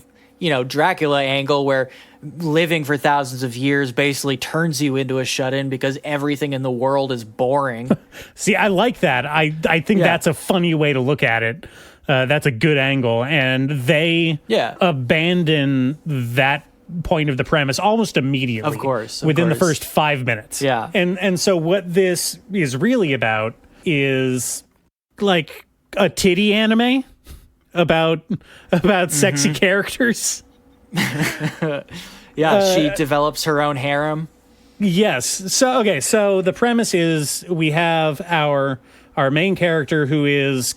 A: Dracula angle, where living for thousands of years basically turns you into a shut-in because everything in the world is boring.
B: See, I like that. I think that's a funny way to look at it. That's a good angle. And they abandon that point of the premise almost immediately.
A: Of course.
B: Within the first 5 minutes.
A: Yeah.
B: And so what this is really about is like a titty anime about sexy characters.
A: She develops her own harem.
B: Yes. So the premise is we have our main character who is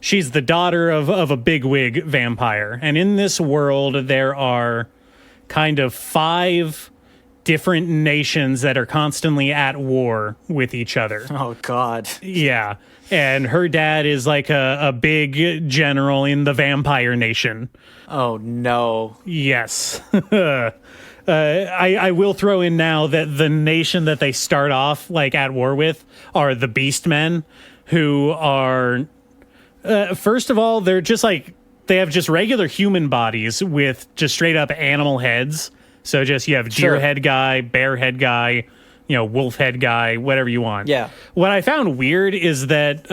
B: she's the daughter of a bigwig vampire. And in this world, there are kind of 5 different nations that are constantly at war with each other.
A: Oh, God.
B: Yeah. And her dad is like a big general in the vampire nation.
A: Oh, no.
B: Yes. I will throw in now that the nation that they start off like at war with are the Beastmen, who are, first of all, they're just like, they have just regular human bodies with just straight up animal heads. So just you have deer head guy, bear head guy, wolf head guy, whatever you want.
A: Yeah.
B: What I found weird is that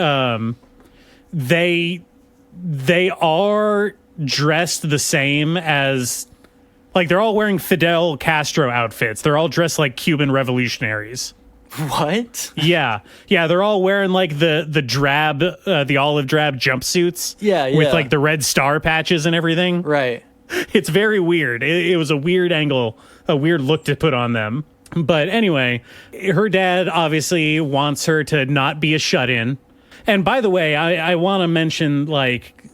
B: they are dressed the same as, like, they're all wearing Fidel Castro outfits. They're all dressed like Cuban revolutionaries.
A: What?
B: Yeah. They're all wearing like the drab, the olive drab jumpsuits.
A: Yeah.
B: With like the red star patches and everything.
A: Right.
B: It's very weird. It was a weird angle, a weird look to put on them. But anyway, her dad obviously wants her to not be a shut-in. And by the way, I want to mention, like,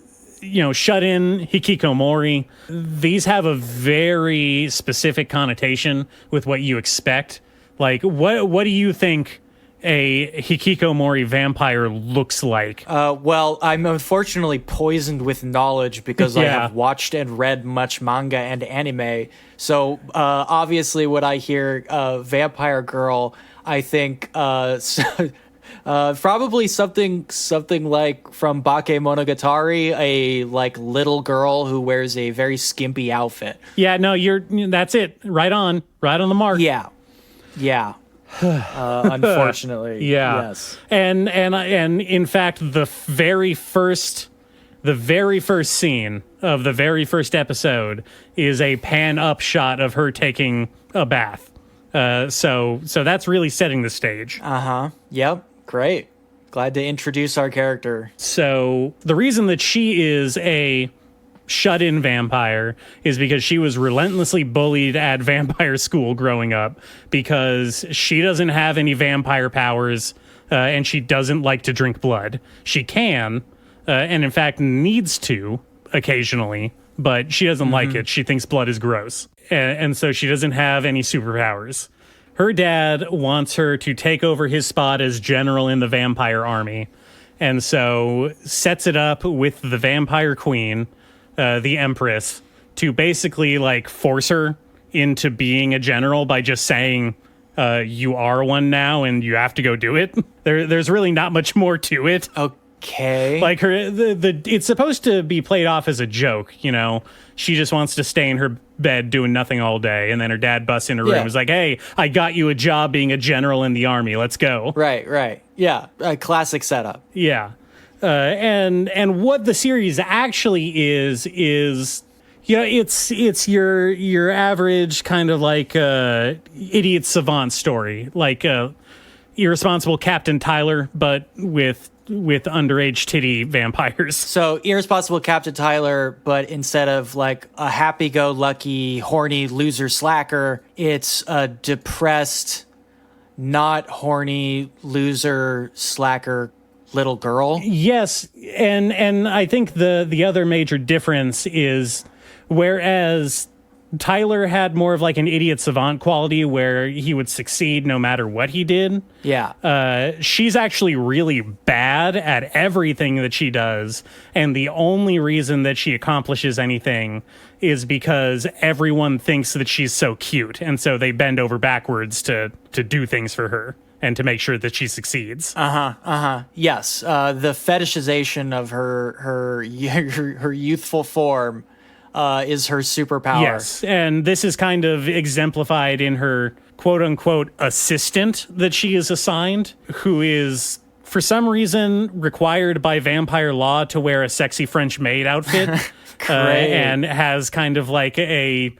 B: you know, shut-in, hikikomori, these have a very specific connotation with what you expect. Like, what do you think a hikikomori vampire looks like?
A: Well, I'm unfortunately poisoned with knowledge because I
B: Yeah.
A: have watched and read much manga and anime. So obviously, when I hear vampire girl, I think probably something like from Bakemonogatari, a like little girl who wears a very skimpy outfit.
B: Yeah, no, that's it. Right on the mark.
A: Yeah. Unfortunately.
B: Yeah.
A: Yes.
B: And in fact, the very first scene of the very first episode is a pan up shot of her taking a bath. So that's really setting the stage.
A: Yep. Great. Glad to introduce our character.
B: So the reason that she is a shut-in vampire is because she was relentlessly bullied at vampire school growing up because she doesn't have any vampire powers and she doesn't like to drink blood. She can, and in fact needs to occasionally, but she doesn't like it. She thinks blood is gross. And so she doesn't have any superpowers. Her dad wants her to take over his spot as general in the vampire army, and so sets it up with the vampire queen, the Empress, to basically like force her into being a general by just saying, you are one now and you have to go do it. There's really not much more to it.
A: Okay.
B: Like it's supposed to be played off as a joke, you know. She just wants to stay in her bed doing nothing all day, and then her dad busts in her room and is like, "Hey, I got you a job being a general in the army. Let's go."
A: Right. Yeah. A classic setup.
B: Yeah. And what the series actually is you know, it's your average kind of like idiot savant story, like irresponsible Captain Tyler, but with underage titty vampires.
A: So irresponsible Captain Tyler, but instead of like a happy-go-lucky, horny loser slacker, it's a depressed, not horny loser slacker little girl.
B: Yes, and I think the other major difference is, whereas Tyler had more of like an idiot savant quality where he would succeed no matter what he did.
A: Yeah.
B: She's actually really bad at everything that she does, and the only reason that she accomplishes anything is because everyone thinks that she's so cute, and so they bend over backwards to do things for her and to make sure that she succeeds.
A: Yes. The fetishization of her youthful form is her superpower.
B: Yes, and this is kind of exemplified in her quote-unquote assistant that she is assigned, who is, for some reason, required by vampire law to wear a sexy French maid outfit, and has kind of like a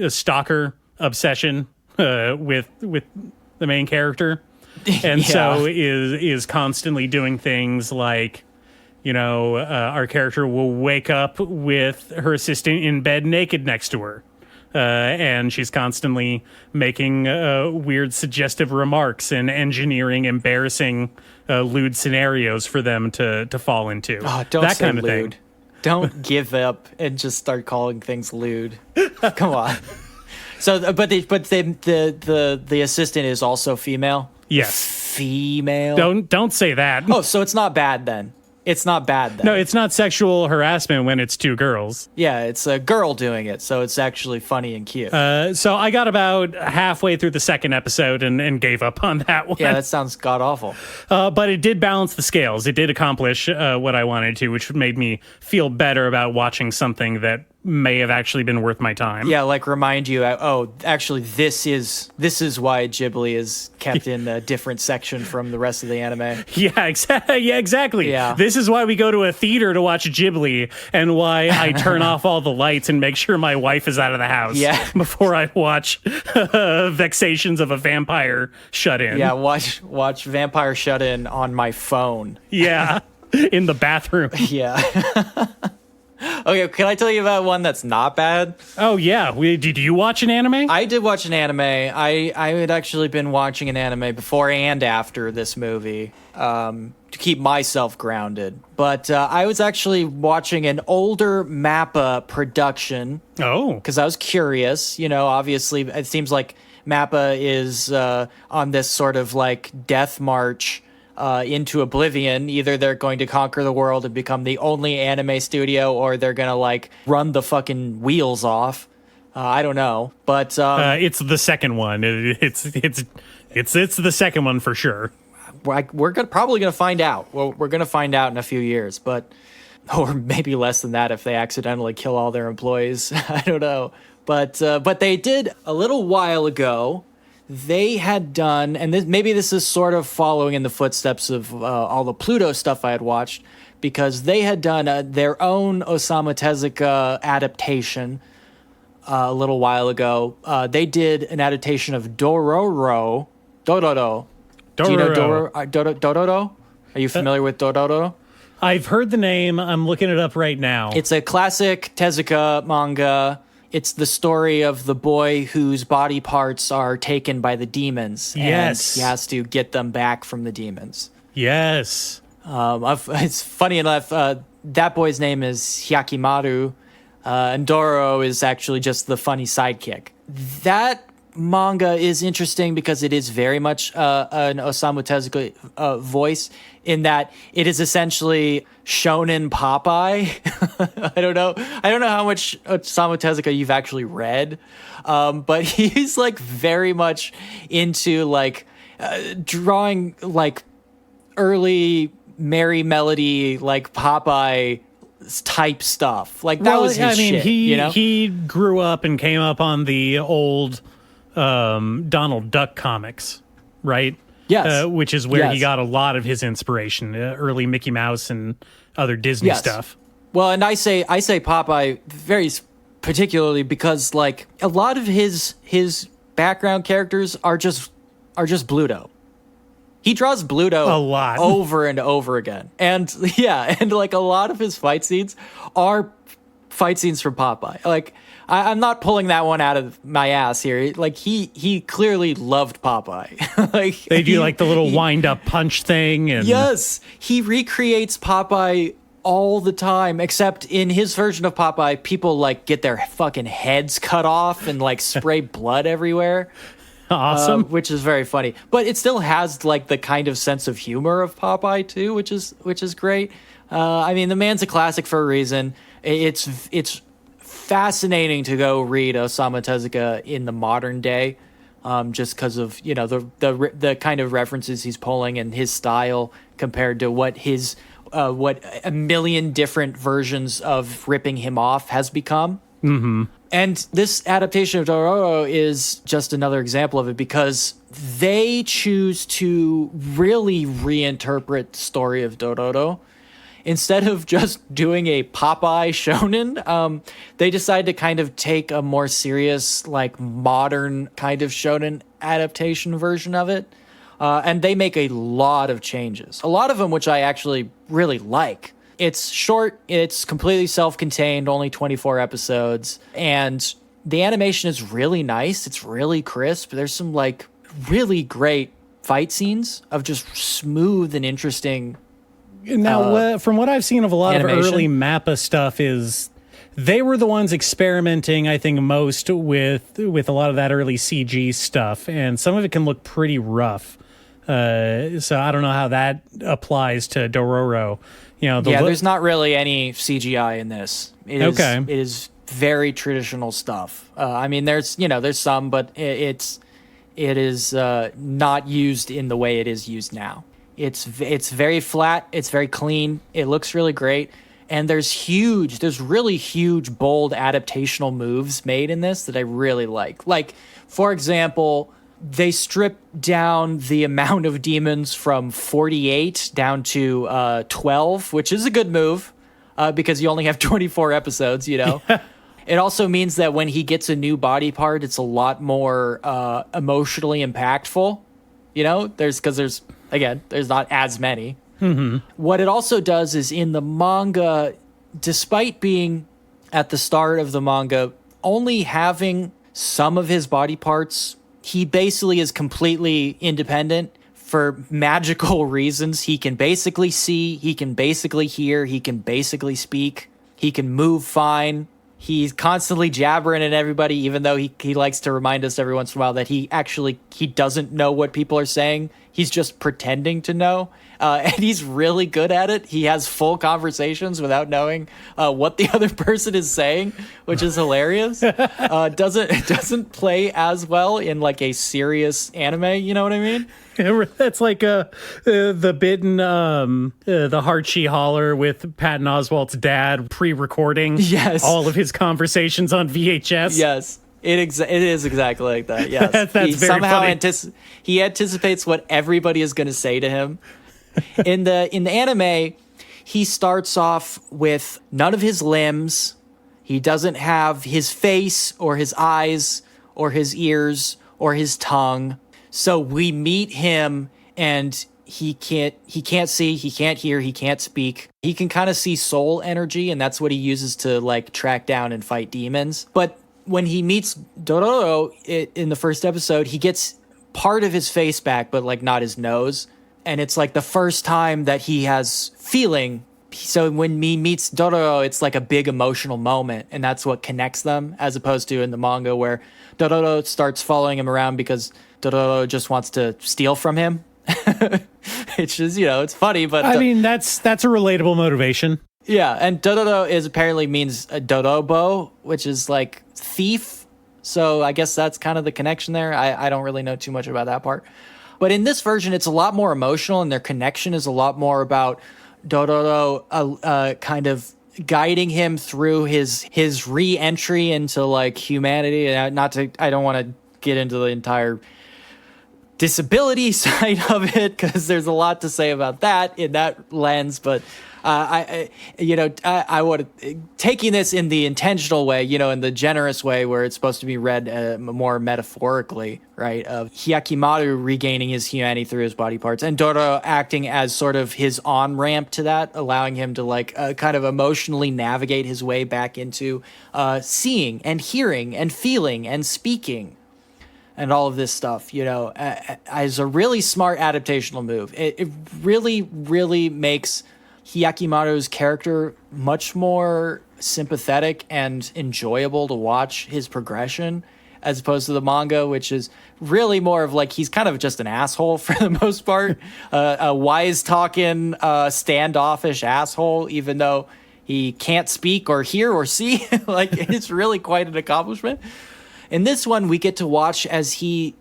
B: stalker obsession with the main character, and so is constantly doing things like, you know, our character will wake up with her assistant in bed naked next to her. And she's constantly making weird suggestive remarks and engineering embarrassing lewd scenarios for them to fall into.
A: Oh, don't
B: that
A: say
B: kind of
A: lewd.
B: thing.
A: Don't give up and just start calling things lewd. Come on. So, but the assistant is also female?
B: Yes.
A: Female?
B: Don't say that.
A: Oh, so it's not bad then. It's not bad then.
B: No, it's not sexual harassment when it's two girls.
A: Yeah, it's a girl doing it, so it's actually funny and cute.
B: So I got about halfway through the second episode and gave up on that one.
A: Yeah, that sounds god-awful.
B: But it did balance the scales. It did accomplish what I wanted to, which made me feel better about watching something that may have actually been worth my time.
A: Yeah, like remind you, actually, this is why Ghibli is kept in a different section from the rest of the anime.
B: Yeah, exactly.
A: Yeah.
B: This is why we go to a theater to watch Ghibli, and why I turn off all the lights and make sure my wife is out of the house before I watch Vexations of a Vampire Shut-In.
A: Yeah, watch Vampire Shut-In on my phone.
B: Yeah, in the bathroom.
A: Yeah. Okay, can I tell you about one that's not bad?
B: Oh, yeah. Did you watch an anime?
A: I did watch an anime. I had actually been watching an anime before and after this movie to keep myself grounded. But I was actually watching an older MAPPA production.
B: Oh.
A: Because I was curious. Obviously, it seems like MAPPA is on this sort of like death march into oblivion. Either they're going to conquer the world and become the only anime studio, or they're gonna like run the fucking wheels off. I don't know, but
B: it's the second one. It's the second one for sure.
A: We're probably gonna find out. Well, we're gonna find out in a few years, or maybe less than that if they accidentally kill all their employees. I don't know, but they did a little while ago. They had done, and maybe this is sort of following in the footsteps of all the Pluto stuff I had watched, because they had done their own Osamu Tezuka adaptation a little while ago. They did an adaptation of Dororo. Dororo. Do you know Dororo? Are you familiar with Dororo?
B: I've heard the name. I'm looking it up right now.
A: It's a classic Tezuka manga. It's the story of the boy whose body parts are taken by the demons.
B: Yes.
A: And he has to get them back from the demons.
B: Yes.
A: It's funny enough, that boy's name is Hyakimaru, and Doro is actually just the funny sidekick. That manga is interesting because it is very much an Osamu Tezuka voice, in that it is essentially shonen Popeye. I don't know how much Osamu Tezuka you've actually read, but he's like very much into like drawing like early Merry Melody, like Popeye type stuff. Like that was his shit.
B: He grew up and came up on the old Donald Duck comics, right?
A: Yes.
B: Which is where he got a lot of his inspiration, early Mickey Mouse and other Disney stuff.
A: Well, and I say Popeye very particularly because like a lot of his background characters are just Bluto. He draws Bluto
B: a lot
A: over and over again. And and like a lot of his fight scenes are fight scenes from Popeye. Like I'm not pulling that one out of my ass here. Like he clearly loved Popeye. Like
B: they do like the little wind up punch thing. And
A: yes, he recreates Popeye all the time, except in his version of Popeye, people like get their fucking heads cut off and like spray blood everywhere.
B: Awesome.
A: Which is very funny. But it still has like the kind of sense of humor of Popeye too, which is great. I mean, the man's a classic for a reason. It's fascinating to go read Osamu Tezuka in the modern day, just because of the kind of references he's pulling and his style compared to what a million different versions of ripping him off has become.
B: Mm-hmm.
A: And this adaptation of Dororo is just another example of it, because they choose to really reinterpret the story of Dororo. Instead of just doing a Popeye shonen, they decide to kind of take a more serious, like modern kind of shonen adaptation version of it. And they make a lot of changes, a lot of them which I actually really like. It's short, it's completely self-contained, only 24 episodes, and the animation is really nice. It's really crisp. There's some like really great fight scenes of just smooth and interesting.
B: Now, from what I've seen of a lot
A: animation.
B: of early MAPPA stuff, is they were the ones experimenting, I think, most with a lot of that early CG stuff, and some of it can look pretty rough. So I don't know how that applies to Dororo. There's not really any CGI in this. It is very traditional stuff. I mean, there's some, but it is not used in the way it is used now. It's very flat. It's very clean. It looks really great.
A: And there's really huge, bold adaptational moves made in this that I really like. Like, for example, they strip down the amount of demons from 48 down to 12, which is a good move because you only have 24 episodes, you know? It also means that when he gets a new body part, it's a lot more emotionally impactful, you know? There's not as many. Mm-hmm. What it also does is in the manga, despite being at the start of the manga, only having some of his body parts, he basically is completely independent for magical reasons. He can basically see, he can basically hear, he can basically speak, he can move fine. He's constantly jabbering at everybody, even though he likes to remind us every once in a while that he doesn't know what people are saying. He's just pretending to know. And he's really good at it. He has full conversations without knowing what the other person is saying, which is hilarious. Doesn't play as well in like a serious anime. You know what I mean?
B: That's like the bit in the Heart-She Holler with Patton Oswalt's dad pre-recording all of his conversations on VHS.
A: Yes. It is exactly like that. Yes.
B: That's very funny.
A: He anticipates what everybody is going to say to him. In the anime, he starts off with none of his limbs. He doesn't have his face or his eyes or his ears or his tongue. So we meet him and he can't see, he can't hear, he can't speak. He can kind of see soul energy, and that's what he uses to like track down and fight demons. But when he meets Dororo in the first episode, he gets part of his face back, but like not his nose. And it's like the first time that he has feeling. So when he meets Dororo, it's like a big emotional moment, and that's what connects them, as opposed to in the manga where Dororo starts following him around because Dororo just wants to steal from him. It's just, it's funny, but
B: I mean, that's a relatable motivation.
A: Yeah, and Dororo apparently means Dorobo, which is like thief. So I guess that's kind of the connection there. I don't really know too much about that part. But in this version, it's a lot more emotional, and their connection is a lot more about Dororo kind of guiding him through his re-entry into like humanity. I don't want to get into the entire disability side of it because there's a lot to say about that in that lens, but I would taking this in the intentional way, in the generous way where it's supposed to be read more metaphorically, right? Of Hyakimaru regaining his humanity through his body parts, and Dororo acting as sort of his on ramp to that, allowing him to like kind of emotionally navigate his way back into seeing and hearing and feeling and speaking. And all of this stuff, is a really smart adaptational move. It really, really makes Hyakimaru's character much more sympathetic and enjoyable to watch his progression, as opposed to the manga, which is really more of like he's kind of just an asshole for the most part, a wise-talking, standoffish asshole, even though he can't speak or hear or see. Like, it's really quite an accomplishment. In this one, we get to watch as he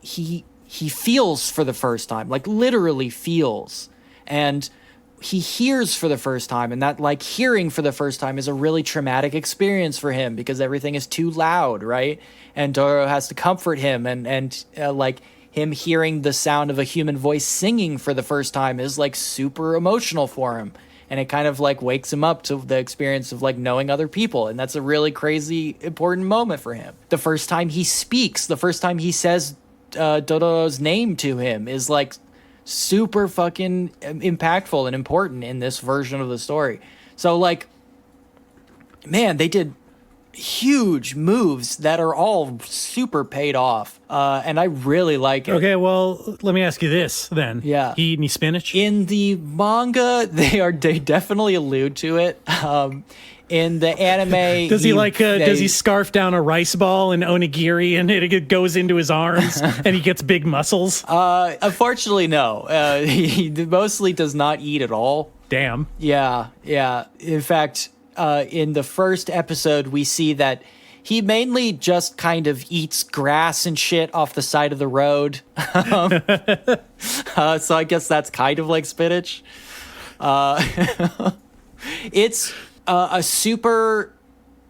A: feels for the first time, like literally feels, and he hears for the first time, and that like hearing for the first time is a really traumatic experience for him because everything is too loud, right? And Dororo has to comfort him, and like him hearing the sound of a human voice singing for the first time is like super emotional for him. And it kind of like wakes him up to the experience of like knowing other people. And that's a really crazy, important moment for him. The first time he speaks, the first time he says Dororo's name to him is like super fucking impactful and important in this version of the story. So like, man, they did huge moves that are all super paid off. And I really like it.
B: Okay, well, let me ask you this then.
A: Yeah.
B: He eat any spinach?
A: In the manga, they definitely allude to it. In the anime,
B: does he scarf down a rice ball in onigiri and it goes into his arms and he gets big muscles?
A: Unfortunately, no. He mostly does not eat at all.
B: Damn.
A: Yeah. In fact, in the first episode, we see that he mainly just kind of eats grass and shit off the side of the road. So I guess that's kind of like spinach. It's a super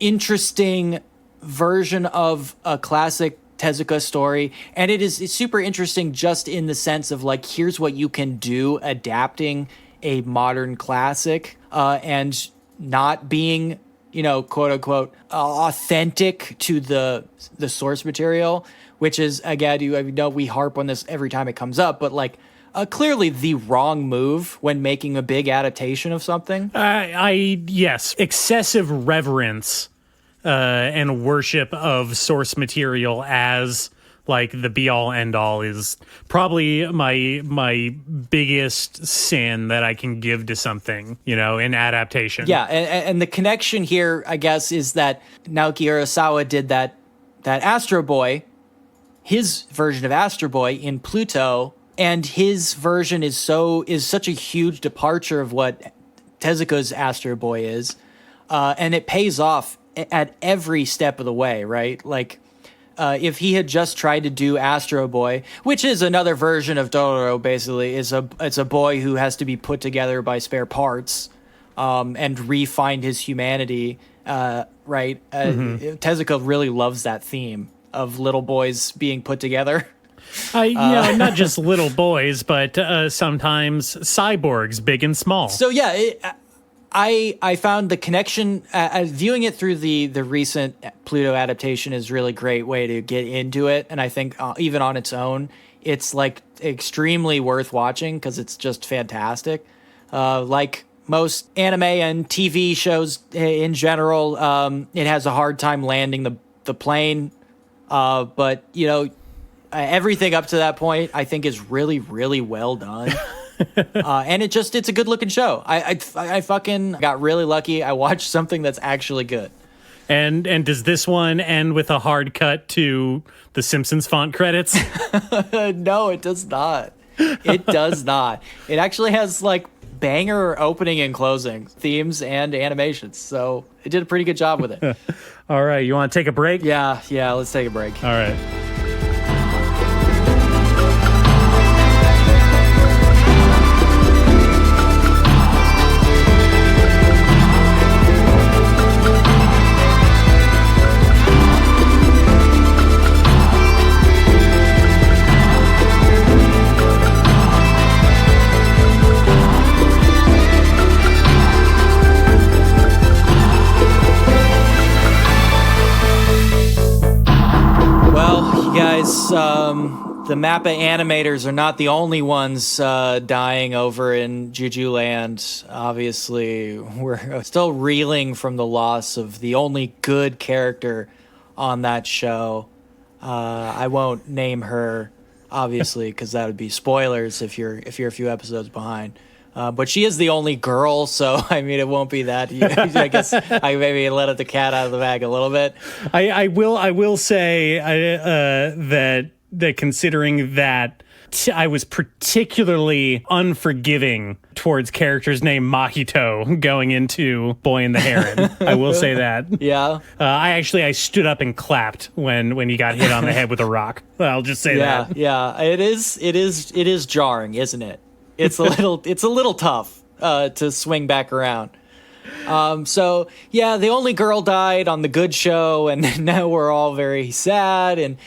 A: interesting version of a classic Tezuka story, and it's super interesting just in the sense of like, here's what you can do adapting a modern classic and not being, quote unquote, authentic to the source material, which is, again, I know we harp on this every time it comes up, but like clearly the wrong move when making a big adaptation of something.
B: Yes, excessive reverence and worship of source material as like the be all end all is probably my biggest sin that I can give to something, in adaptation.
A: Yeah, and the connection here, I guess, is that Naoki Urasawa did that Astro Boy, his version of Astro Boy in Pluto, and his version is such a huge departure of what Tezuka's Astro Boy is, and it pays off at every step of the way, right? Like, if he had just tried to do Astro Boy, which is another version of Dororo, basically, it's a boy who has to be put together by spare parts, and re-find his humanity, right? Tezuka really loves that theme of little boys being put together.
B: Not just little boys, but sometimes cyborgs, big and small.
A: So yeah, I found the connection, viewing it through the recent Pluto adaptation is really great way to get into it. And I think even on its own, it's like extremely worth watching because it's just fantastic. Like most anime and TV shows in general, it has a hard time landing the plane. But everything up to that point, I think is really, really well done. And it's a good looking show. I fucking got really lucky. I watched something that's actually good.
B: And does this one end with a hard cut to the Simpsons font credits?
A: No, it does not. It does not. It actually has like banger opening and closing themes and animations. So it did a pretty good job with it.
B: All right. You want to take a break?
A: Yeah. Let's take a break.
B: All right.
A: The Mappa animators are not the only ones dying over in Juju Land. Obviously, we're still reeling from the loss of the only good character on that show. I won't name her, obviously, because that would be spoilers if you're a few episodes behind. But she is the only girl, so I mean, it won't be that. I guess I maybe let the cat out of the bag a little bit.
B: I will say that considering that I was particularly unforgiving towards characters named Mahito going into Boy and the Heron. I will say that.
A: Yeah.
B: I stood up and clapped when he got hit on the head with a rock. I'll just say that.
A: Yeah. It is jarring, isn't it? It's a little tough to swing back around. So yeah, the only girl died on the good show, and now we're all very sad. And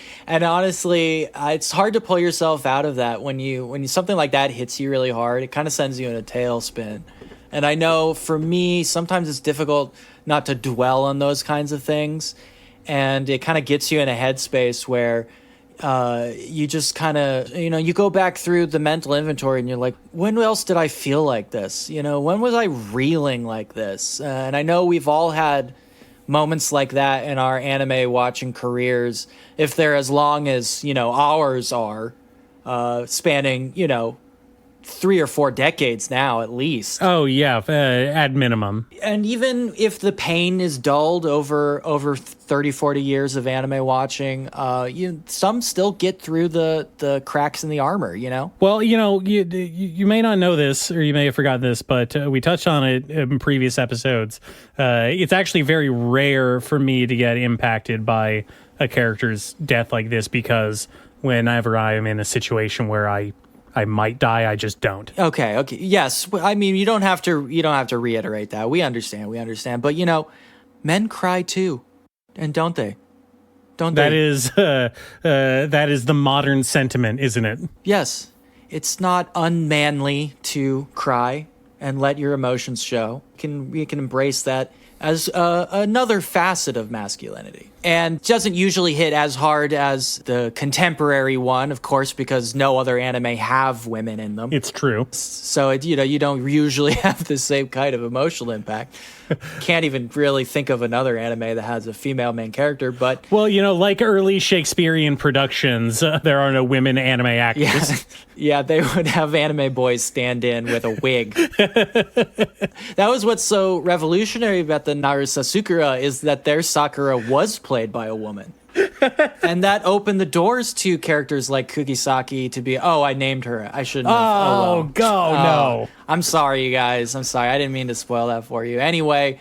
A: honestly, it's hard to pull yourself out of that when something like that hits you really hard. It kind of sends you in a tailspin. And I know for me, sometimes it's difficult not to dwell on those kinds of things, and it kind of gets you in a headspace where you just kind of, you go back through the mental inventory and you're like, when else did I feel like this? When was I reeling like this? And I know we've all had moments like that in our anime watching careers, if they're as long as, ours are, spanning, 3 or 4 decades now, at least.
B: Oh, yeah, at minimum.
A: And even if the pain is dulled over 30, 40 years of anime watching, some still get through the cracks in the armor,
B: Well, you may not know this, or you may have forgotten this, but we touched on it in previous episodes. It's actually very rare for me to get impacted by a character's death like this, because whenever I am in a situation where I I might die, I just don't.
A: Okay. Yes. I mean, you don't have to reiterate that. We understand. But, men cry too. And don't they? Don't
B: That
A: they?
B: that is the modern sentiment, isn't it?
A: Yes. It's not unmanly to cry and let your emotions show. We can embrace that as another facet of masculinity. And doesn't usually hit as hard as the contemporary one, of course, because no other anime have women in them.
B: It's true.
A: So, you don't usually have the same kind of emotional impact. Can't even really think of another anime that has a female main character, but...
B: Well, like early Shakespearean productions, there are no women anime actors.
A: Yeah, they would have anime boys stand in with a wig. That was what's so revolutionary about the Naruto Sakura, is that their Sakura was played by a woman. And that opened the doors to characters like Kugisaki to be, I named her. I shouldn't have.
B: No.
A: I'm sorry, you guys. I'm sorry. I didn't mean to spoil that for you. Anyway,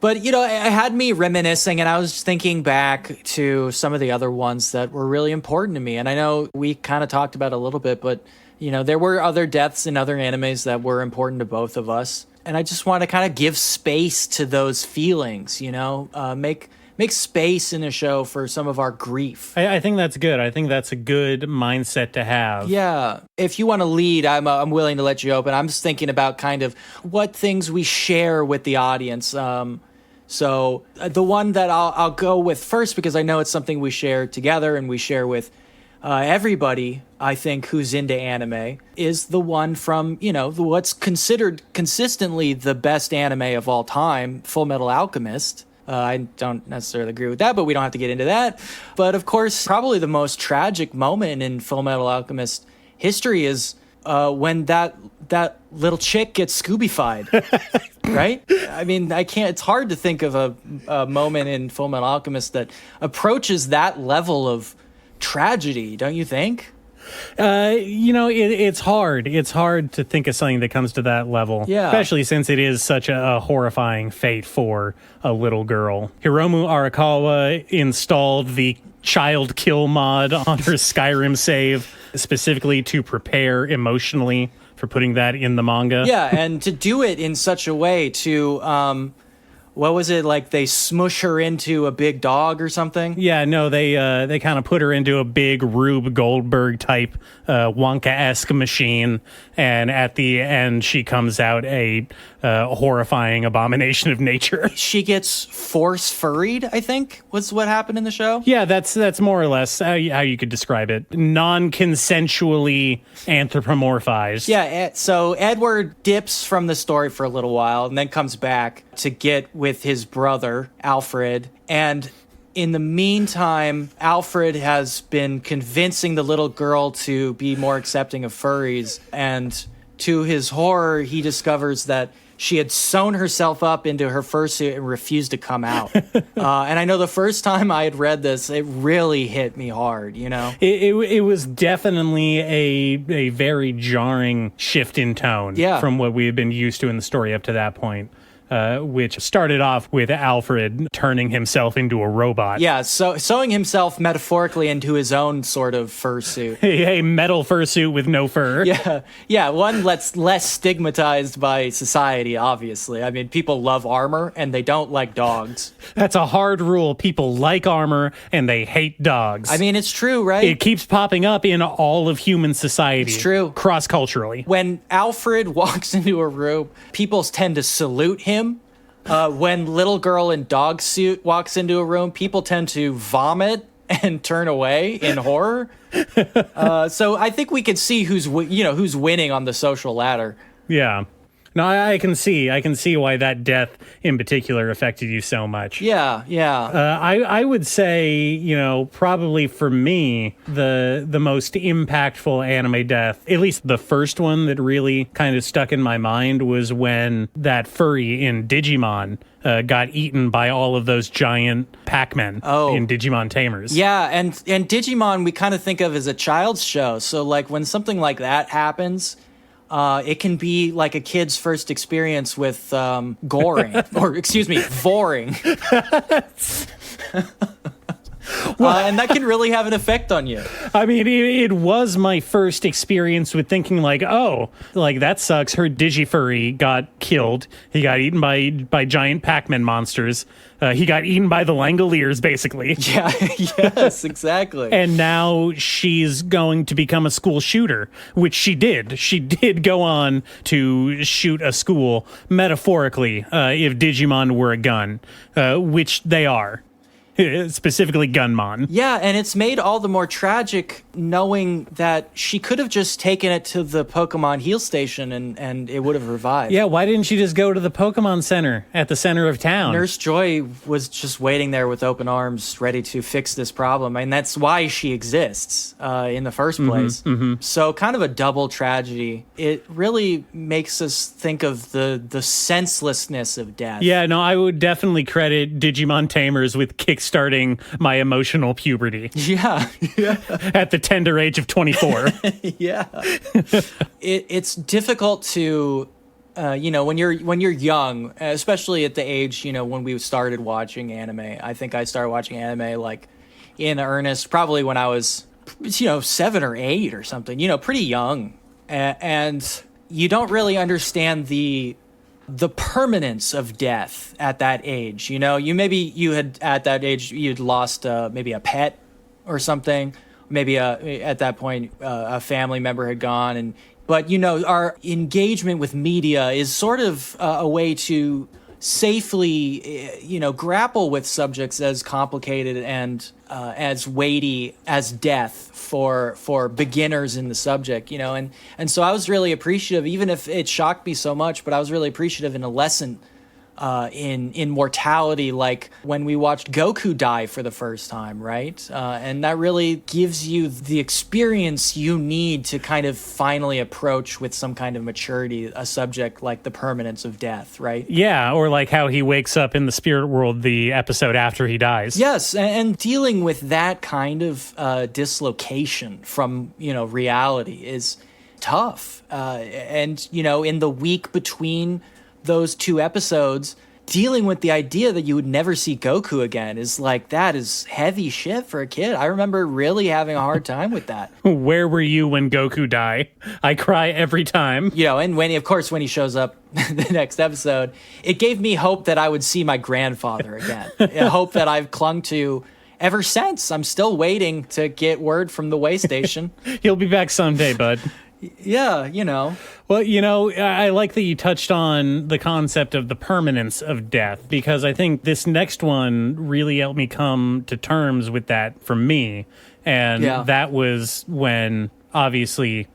A: but, it had me reminiscing, and I was thinking back to some of the other ones that were really important to me. And I know we kind of talked about it a little bit, but, there were other deaths in other animes that were important to both of us. And I just want to kind of give space to those feelings, make space in a show for some of our grief.
B: I think that's good. I think that's a good mindset to have.
A: Yeah. If you want to lead, I'm willing to let you open. I'm just thinking about kind of what things we share with the audience. So the one that I'll go with first, because I know it's something we share together and we share with everybody, I think, who's into anime, is the one from, what's considered consistently the best anime of all time, Full Metal Alchemist. I don't necessarily agree with that, but we don't have to get into that. But of course, probably the most tragic moment in Full Metal Alchemist history is when that little chick gets Scooby-fied, right? I mean, it's hard to think of a moment in Full Metal Alchemist that approaches that level of tragedy, don't you think?
B: It's hard. It's hard to think of something that comes to that level.
A: Yeah.
B: Especially since it is such a horrifying fate for a little girl. Hiromu Arakawa installed the child kill mod on her Skyrim save specifically to prepare emotionally for putting that in the manga.
A: Yeah, and to do it in such a way to... what was it, like they smush her into a big dog or something?
B: Yeah, no, they kind of put her into a big Rube Goldberg type Wonka-esque machine, and at the end she comes out a horrifying abomination of nature.
A: She gets force furried, I think, was what happened in the show.
B: Yeah, that's more or less how you could describe it. Non-consensually anthropomorphized.
A: Yeah, so Edward dips from the story for a little while and then comes back to get with his brother, Alfred. And in the meantime, Alfred has been convincing the little girl to be more accepting of furries. And to his horror, he discovers that she had sewn herself up into her fursuit and refused to come out. And I know the first time I had read this, it really hit me hard, It
B: was definitely a very jarring shift in tone from what we had been used to in the story up to that point. Which started off with Alfred turning himself into a robot.
A: Yeah, so sewing himself metaphorically into his own sort of fursuit.
B: A metal fursuit with no fur.
A: Yeah, one that's less stigmatized by society, obviously. I mean, people love armor, and they don't like dogs.
B: That's a hard rule. People like armor, and they hate dogs.
A: I mean, it's true, right?
B: It keeps popping up in all of human society.
A: It's true.
B: Cross-culturally.
A: When Alfred walks into a room, people tend to salute him. When little girl in dog suit walks into a room, people tend to vomit and turn away in horror. So I think we can see who's winning on the social ladder.
B: Yeah. No, I can see why that death in particular affected you so much.
A: Yeah.
B: I would say, probably for me, the most impactful anime death, at least the first one that really kind of stuck in my mind, was when that furry in Digimon got eaten by all of those giant Pac-Men in Digimon Tamers.
A: Yeah, and Digimon we kind of think of as a child's show. So like when something like that happens, it can be like a kid's first experience with voring. and that can really have an effect on you.
B: I mean, it was my first experience with thinking like, oh, like that sucks. Her Digifurry got killed. He got eaten by giant Pac-Man monsters. He got eaten by the Langoliers, basically.
A: Yeah, yes, exactly.
B: And now she's going to become a school shooter, which she did. She did go on to shoot a school, metaphorically, if Digimon were a gun, which they are. Specifically Gunmon.
A: Yeah, and it's made all the more tragic knowing that she could have just taken it to the Pokemon heal station and it would have revived.
B: Yeah, why didn't she just go to the Pokemon Center at the center of town?
A: Nurse Joy was just waiting there with open arms, ready to fix this problem. And that's why she exists in the first place. So kind of a double tragedy. It really makes us think of the senselessness of death.
B: Yeah, no, I would definitely credit Digimon Tamers with kickstarting my emotional puberty.
A: Yeah.
B: At the tender age of 24.
A: Yeah. It's difficult to, when you're young, especially at the age, when we started watching anime. I think I started watching anime like in earnest, probably when I was, 7 or 8 or something, pretty young. And you don't really understand the permanence of death at that age. You had at that age, you'd lost maybe a pet or something. Maybe at that point, a family member had gone. But our engagement with media is sort of a way to safely, grapple with subjects as complicated and as weighty as death for beginners in the subject, and so I was really appreciative, even if it shocked me so much, but I was really appreciative in a lesson in mortality, like when we watched Goku die for the first time, right? And that really gives you the experience you need to kind of finally approach with some kind of maturity a subject like the permanence of death, right?
B: Yeah, or like how he wakes up in the spirit world the episode after he dies.
A: Yes, and dealing with that kind of dislocation from, reality is tough. And, in the week between those two episodes, dealing with the idea that you would never see Goku again that is heavy shit for a kid. I remember really having a hard time with that.
B: Where were you when Goku died? I cry every time.
A: And when he shows up the next episode, it gave me hope that I would see my grandfather again. A hope that I've clung to ever since. I'm still waiting to get word from the way station.
B: He'll be back someday, bud.
A: Yeah,
B: Well, I like that you touched on the concept of the permanence of death, because I think this next one really helped me come to terms with that for me. And that was when Subaru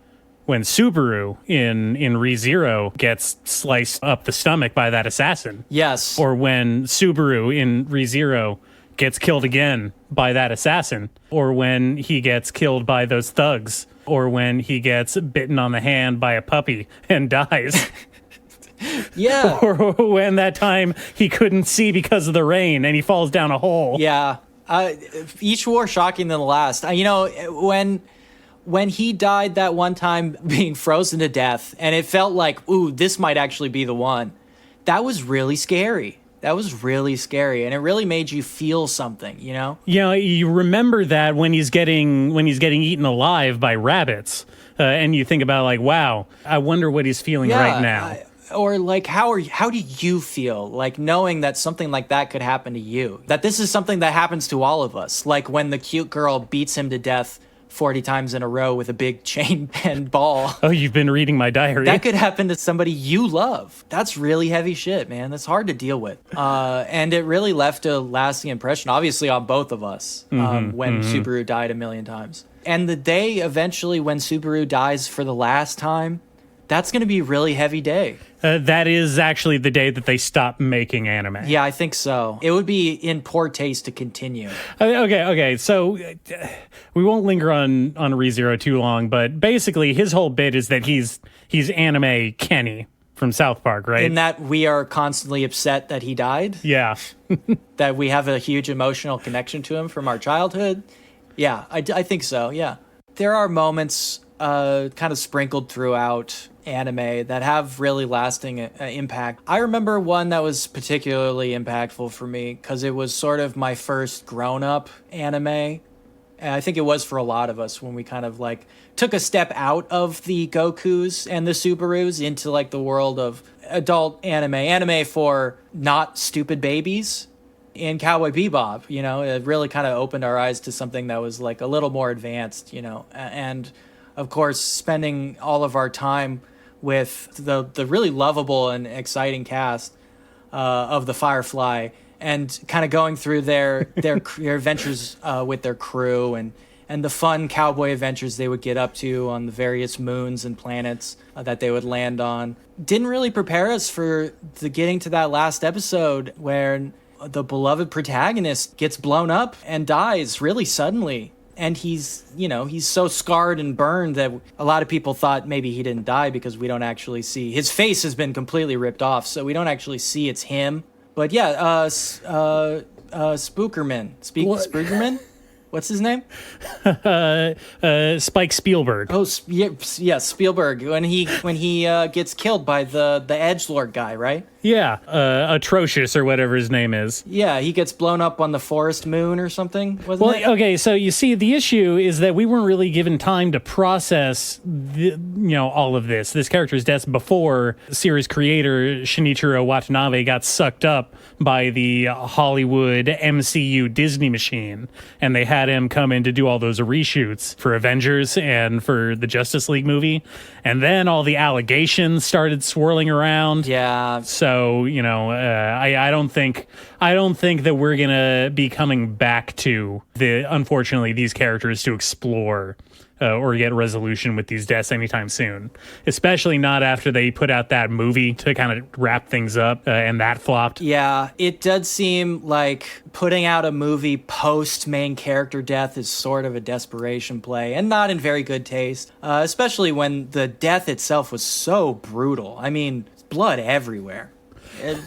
B: in ReZero gets sliced up the stomach by that assassin.
A: Yes.
B: Or when Subaru in ReZero gets killed again by that assassin. Or when he gets killed by those thugs. Or when he gets bitten on the hand by a puppy and dies.
A: Yeah.
B: Or when that time he couldn't see because of the rain and he falls down a hole.
A: Yeah. Each more shocking than the last. When he died that one time being frozen to death, and it felt like, ooh, this might actually be the one. That was really scary. And it really made you feel something,
B: Yeah, you remember that when he's getting eaten alive by rabbits, and you think about like, wow, I wonder what he's feeling right now.
A: Or like, how do you feel like knowing that something like that could happen to you? That this is something that happens to all of us. Like when the cute girl beats him to death 40 times in a row with a big chain pen ball.
B: Oh, you've been reading my diary.
A: That could happen to somebody you love. That's really heavy shit, man. That's hard to deal with. And it really left a lasting impression, obviously, on both of us when Subaru died a million times. And the day eventually when Subaru dies for the last time, that's going to be a really heavy day.
B: That is actually the day that they stop making anime.
A: Yeah, I think so. It would be in poor taste to continue.
B: Okay. So we won't linger on ReZero too long, but basically his whole bit is that he's anime Kenny from South Park, right?
A: In that we are constantly upset that he died.
B: Yeah.
A: That we have a huge emotional connection to him from our childhood. Yeah, I think so, yeah. There are moments kind of sprinkled throughout anime that have really lasting impact. I remember one that was particularly impactful for me because it was sort of my first grown-up anime. And I think it was for a lot of us when we kind of like took a step out of the Gokus and the Subarus into like the world of adult anime for not stupid babies. In Cowboy Bebop, it really kind of opened our eyes to something that was like a little more advanced, and of course, spending all of our time with the really lovable and exciting cast of the Firefly, and kind of going through their adventures with their crew and the fun cowboy adventures they would get up to on the various moons and planets that they would land on, didn't really prepare us for getting to that last episode where the beloved protagonist gets blown up and dies really suddenly. And he's so scarred and burned that a lot of people thought maybe he didn't die because we don't actually see. His face has been completely ripped off, so we don't actually see it's him. But yeah, Spookerman. What's his name?
B: Spike Spielberg.
A: Oh, yeah, Spielberg. When he gets killed by the edgelord guy, right?
B: Yeah, Atrocious or whatever his name is.
A: Yeah, he gets blown up on the forest moon or something, wasn't it?
B: Okay, so you see, the issue is that we weren't really given time to process all of this character's death before series creator Shinichiro Watanabe got sucked up by the Hollywood MCU Disney machine, and they had him come in to do all those reshoots for Avengers and for the Justice League movie, and then all the allegations started swirling around.
A: Yeah.
B: So I don't think that we're gonna be coming back to unfortunately these characters to explore or get resolution with these deaths anytime soon, especially not after they put out that movie to kind of wrap things up and that flopped.
A: Yeah, it does seem like putting out a movie post main character death is sort of a desperation play and not in very good taste, especially when the death itself was so brutal. I mean, blood everywhere.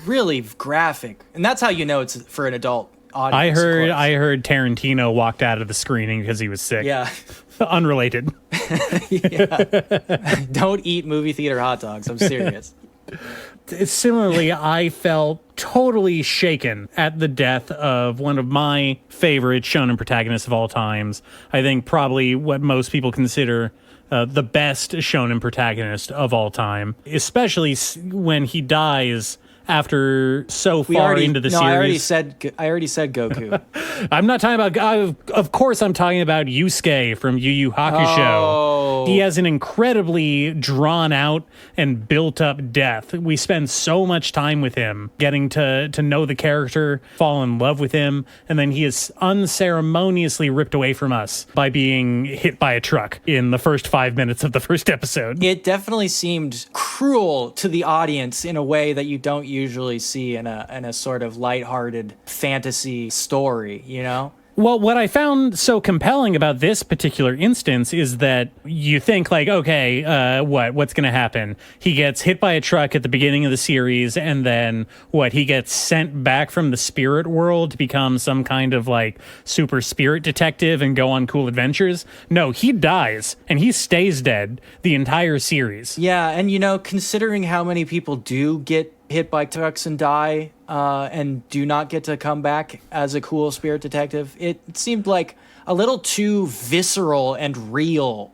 A: Really graphic, and that's how you know it's for an adult audience.
B: I heard Tarantino walked out of the screening because he was sick.
A: Yeah.
B: Unrelated.
A: Yeah. Don't eat movie theater hot dogs. I'm serious.
B: Similarly, I felt totally shaken at the death of one of my favorite shonen protagonists of all times. I think probably what most people consider the best shonen protagonist of all time, especially when he dies after so far into the series.
A: I already said Goku.
B: I'm not talking about... of course I'm talking about Yusuke from Yu Yu Hakusho.
A: Oh.
B: He has an incredibly drawn-out and built-up death. We spend so much time with him, getting to know the character, fall in love with him, and then he is unceremoniously ripped away from us by being hit by a truck in the first 5 minutes of the first episode.
A: It definitely seemed cruel to the audience in a way that you don't usually see in a sort of lighthearted fantasy story,
B: Well, what I found so compelling about this particular instance is that you think like, okay, what's going to happen? He gets hit by a truck at the beginning of the series, and then he gets sent back from the spirit world to become some kind of like super spirit detective and go on cool adventures. No, he dies, and he stays dead the entire series.
A: Yeah, and considering how many people do get hit by trucks and die and do not get to come back as a cool spirit detective, it seemed like a little too visceral and real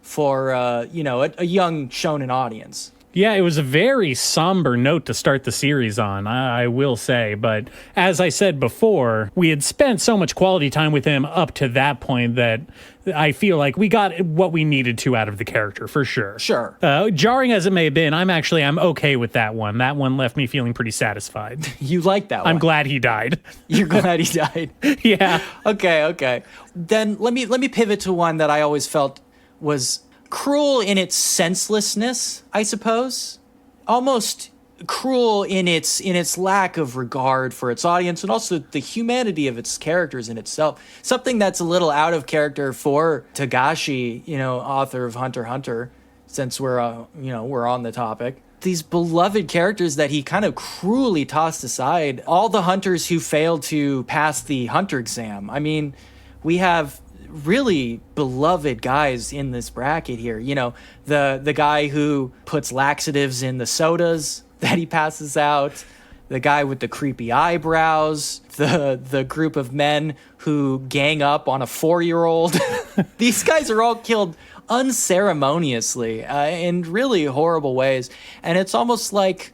A: for a young shonen audience.
B: Yeah, it was a very somber note to start the series on, I will say. But as I said before, we had spent so much quality time with him up to that point that I feel like we got what we needed to out of the character, for sure.
A: Sure.
B: Jarring as it may have been, I'm okay with that one. That one left me feeling pretty satisfied.
A: You like that one?
B: I'm glad he died.
A: You're glad he died?
B: Yeah.
A: Okay. Then let me pivot to one that I always felt was cruel in its senselessness, I suppose. Almost cruel in its lack of regard for its audience, and also the humanity of its characters in itself. Something that's a little out of character for Togashi, author of Hunter x Hunter, since we're on the topic. These beloved characters that he kind of cruelly tossed aside. All the hunters who failed to pass the hunter exam. I mean, we have really beloved guys in this bracket here. You know, the guy who puts laxatives in the sodas that he passes out, the guy with the creepy eyebrows, the group of men who gang up on a 4-year-old. These guys are all killed unceremoniously in really horrible ways. And it's almost like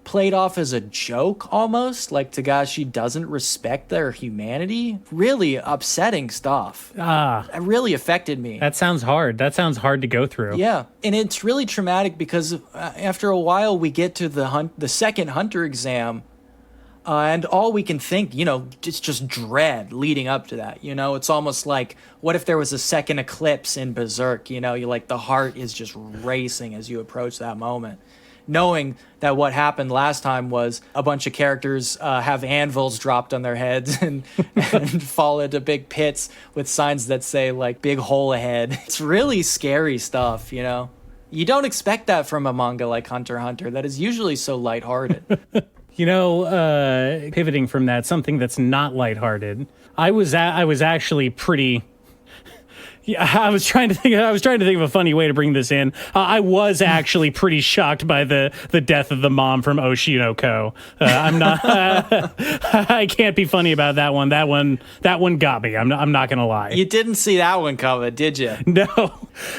A: played off as a joke almost, like Togashi doesn't respect their humanity. Really upsetting stuff. It really affected me.
B: That sounds hard. That sounds hard to go through.
A: Yeah, and it's really traumatic because after a while we get to the second hunter exam, and all we can think, you know, it's just dread leading up to that. You know, it's almost like, what if there was a second eclipse in Berserk? You know, you like the heart is just racing as you approach that moment, knowing that what happened last time was a bunch of characters have anvils dropped on their heads and fall into big pits with signs that say, like, big hole ahead. It's really scary stuff, you know? You don't expect that from a manga like Hunter x Hunter that is usually so lighthearted.
B: You know, pivoting from that, something that's not lighthearted. I was actually pretty... Yeah, I was trying to think of a funny way to bring this in. I was actually pretty shocked by the death of the mom from Oshinoko. I'm not. I can't be funny about that one. That one got me. I'm not gonna lie.
A: You didn't see that one coming, did you?
B: No.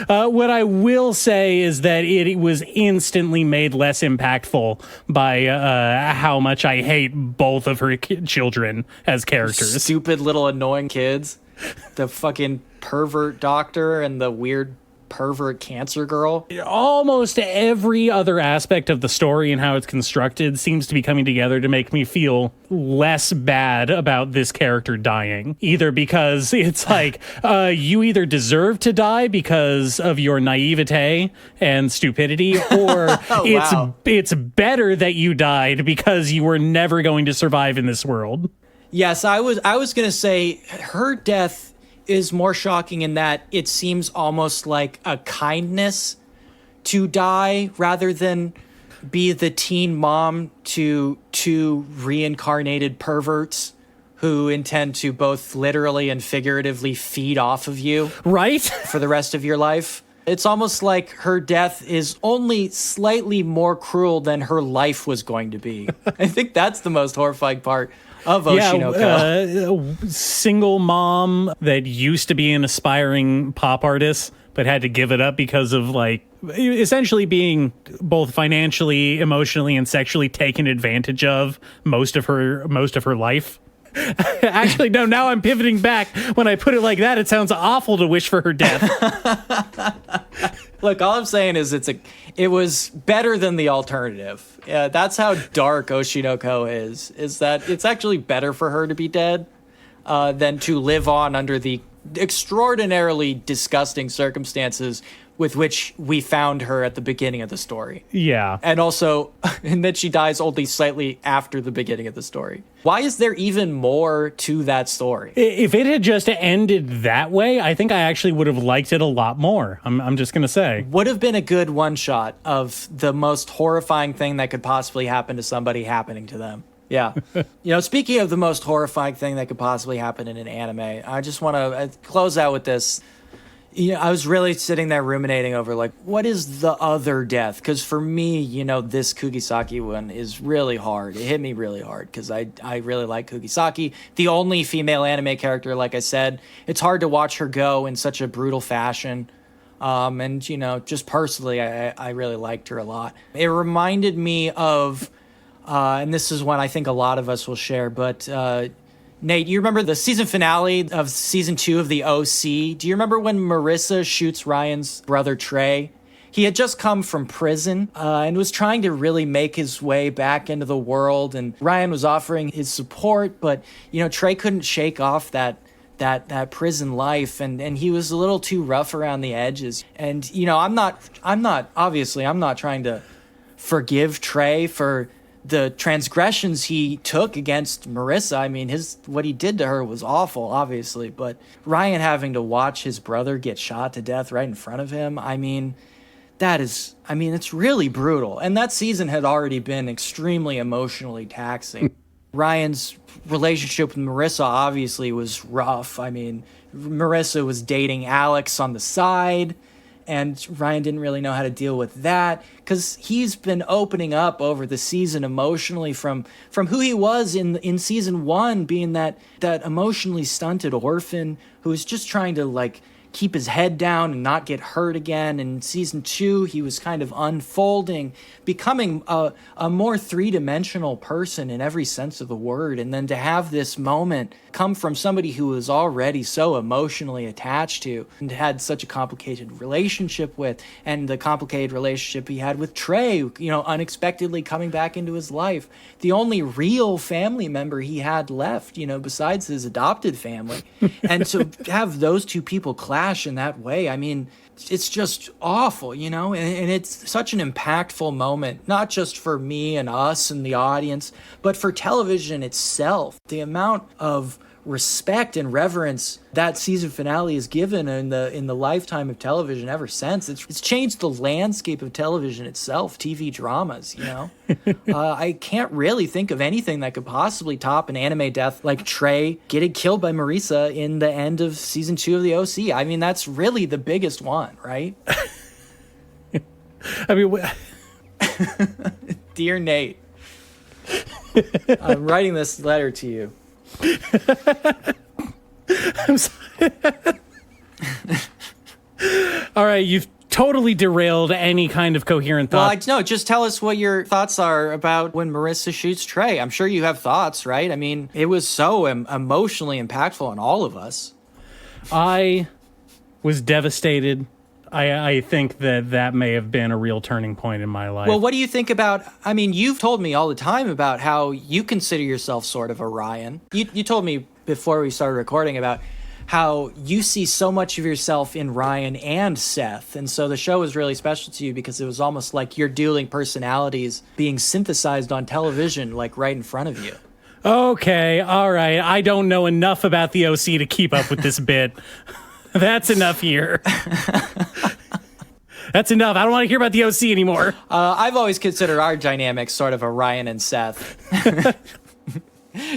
B: What I will say is that it was instantly made less impactful by how much I hate both of her children as characters.
A: Stupid little annoying kids. The fucking pervert doctor and the weird pervert cancer girl.
B: Almost every other aspect of the story and how it's constructed seems to be coming together to make me feel less bad about this character dying. Either because it's like, you either deserve to die because of your naivete and stupidity, or it's better that you died because you were never going to survive in this world.
A: Yes, I was going to say her death is more shocking in that it seems almost like a kindness to die rather than be the teen mom to two reincarnated perverts who intend to both literally and figuratively feed off of you.
B: Right?
A: For the rest of your life. It's almost like her death is only slightly more cruel than her life was going to be. I think that's the most horrifying part of Oshinoko.
B: Single mom that used to be an aspiring pop artist but had to give it up because of, like, essentially being both financially, emotionally, and sexually taken advantage of most of her life. Actually, no, now I'm pivoting back. When I put it like that, it sounds awful to wish for her death.
A: Look, all I'm saying is it was better than the alternative. That's how dark Oshinoko is that it's actually better for her to be dead than to live on under the extraordinarily disgusting circumstances with which we found her at the beginning of the story.
B: Yeah.
A: And that she dies only slightly after the beginning of the story. Why is there even more to that story?
B: If it had just ended that way, I think I actually would have liked it a lot more. I'm just going to say.
A: Would have been a good one-shot of the most horrifying thing that could possibly happen to somebody happening to them. Yeah. You know, speaking of the most horrifying thing that could possibly happen in an anime, I just want to close out with this. You know, I was really sitting there ruminating over, like, what is the other death? Because for me, you know, this Kugisaki one is really hard. It hit me really hard because I really like Kugisaki. The only female anime character, like I said, it's hard to watch her go in such a brutal fashion. And, you know, just personally, I really liked her a lot. It reminded me of, and this is one I think a lot of us will share, but Nate, you remember the season finale of season 2 of the OC? Do you remember when Marissa shoots Ryan's brother Trey? He had just come from prison and was trying to really make his way back into the world. And Ryan was offering his support, but, you know, Trey couldn't shake off that prison life. And he was a little too rough around the edges. And, you know, I'm not trying to forgive Trey for the transgressions he took against Marissa. I mean, what he did to her was awful, obviously, but Ryan having to watch his brother get shot to death right in front of him, it's really brutal. And that season had already been extremely emotionally taxing. Ryan's relationship with Marissa obviously was rough. I mean, Marissa was dating Alex on the side, and Ryan didn't really know how to deal with that because he's been opening up over the season emotionally from who he was in season 1, being that emotionally stunted orphan who was just trying to like keep his head down and not get hurt again. In season 2, he was kind of unfolding, becoming a more three-dimensional person in every sense of the word. And then to have this moment come from somebody who was already so emotionally attached to and had such a complicated relationship with, and the complicated relationship he had with Trey, you know, unexpectedly coming back into his life, the only real family member he had left, you know, besides his adopted family. And to have those two people clash in that way, I mean, it's just awful, you know, and it's such an impactful moment, not just for me and us and the audience, but for television itself. The amount of respect and reverence that season finale is given in the lifetime of television ever since. It's changed the landscape of television itself, TV dramas, you know. I can't really think of anything that could possibly top an anime death like Trey getting killed by Marisa in the end of season 2 of the OC. I mean, that's really the biggest one, right?
B: I mean,
A: Dear Nate, I'm writing this letter to you.
B: I'm sorry. All right, you've totally derailed any kind of coherent thought.
A: Well, no, just tell us what your thoughts are about when Marissa shoots Trey. I'm sure you have thoughts, right? I mean, it was so emotionally impactful on all of us.
B: I was devastated. I think that may have been a real turning point in my life.
A: Well, what do you think about, I mean, you've told me all the time about how you consider yourself sort of a Ryan. You told me before we started recording about how you see so much of yourself in Ryan and Seth. And so the show was really special to you because it was almost like your dueling personalities being synthesized on television, like right in front of you.
B: Okay, all right. I don't know enough about the OC to keep up with this bit. That's enough here. That's enough. I don't want to hear about the OC anymore.
A: I've always considered our dynamic sort of a Ryan and Seth.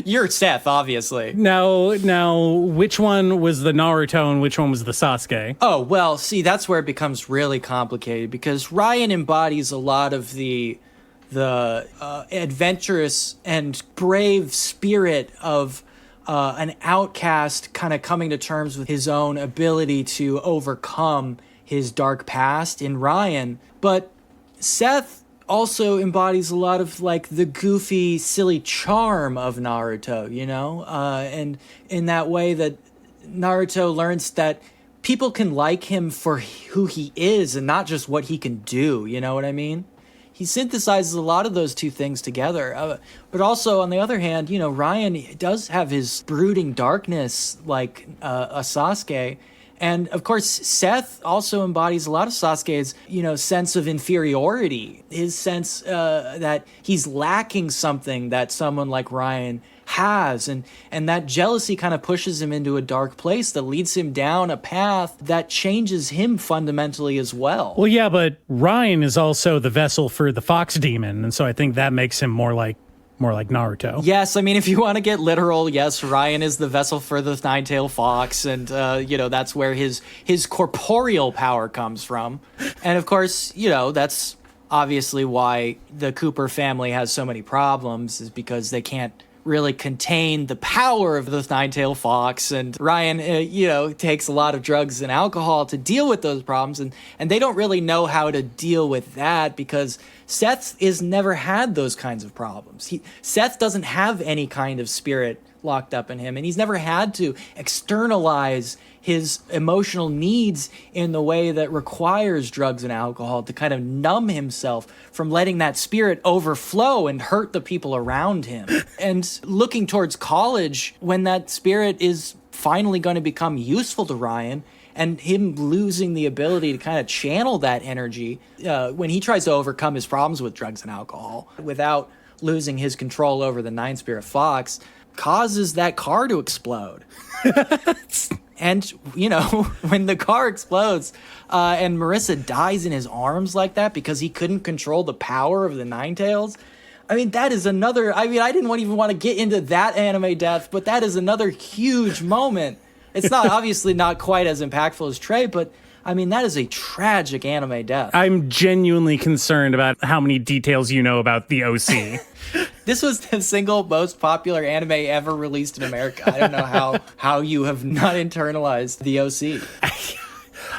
A: You're Seth, obviously.
B: Now, which one was the Naruto and which one was the Sasuke?
A: Oh, well, see, that's where it becomes really complicated because Ryan embodies a lot of the adventurous and brave spirit of an outcast kind of coming to terms with his own ability to overcome his dark past in Ryan. But Seth also embodies a lot of like the goofy, silly charm of Naruto, you know? And in that way that Naruto learns that people can like him for who he is and not just what he can do, you know what I mean? He synthesizes a lot of those two things together. But also, on the other hand, you know, Ryan does have his brooding darkness like a Sasuke. And, of course, Seth also embodies a lot of Sasuke's, you know, sense of inferiority. His sense that he's lacking something that someone like Ryan has, and that jealousy kind of pushes him into a dark place that leads him down a path that changes him fundamentally as well.
B: Well, yeah, but Ryan is also the vessel for the fox demon, and so I think that makes him more like Naruto.
A: Yes, I mean, if you want to get literal, yes, Ryan is the vessel for the nine-tailed fox, and you know, that's where his corporeal power comes from. And of course, you know, that's obviously why the Cooper family has so many problems, is because they can't really contain the power of the nine-tailed fox. And Ryan, you know, takes a lot of drugs and alcohol to deal with those problems. And they don't really know how to deal with that because Seth has never had those kinds of problems. Seth doesn't have any kind of spirit locked up in him, and he's never had to externalize his emotional needs in the way that requires drugs and alcohol to kind of numb himself from letting that spirit overflow and hurt the people around him. And looking towards college, when that spirit is finally going to become useful to Ryan, and him losing the ability to kind of channel that energy when he tries to overcome his problems with drugs and alcohol without losing his control over the nine-spirit fox, causes that car to explode. And, you know, when the car explodes and Marissa dies in his arms like that because he couldn't control the power of the Ninetales, I mean, that is another. I mean, I didn't even want to get into that anime death, but that is another huge moment. It's not obviously not quite as impactful as Trey, but I mean, that is a tragic anime death.
B: I'm genuinely concerned about how many details you know about the OC.
A: This was the single most popular anime ever released in America. I don't know how you have not internalized the OC.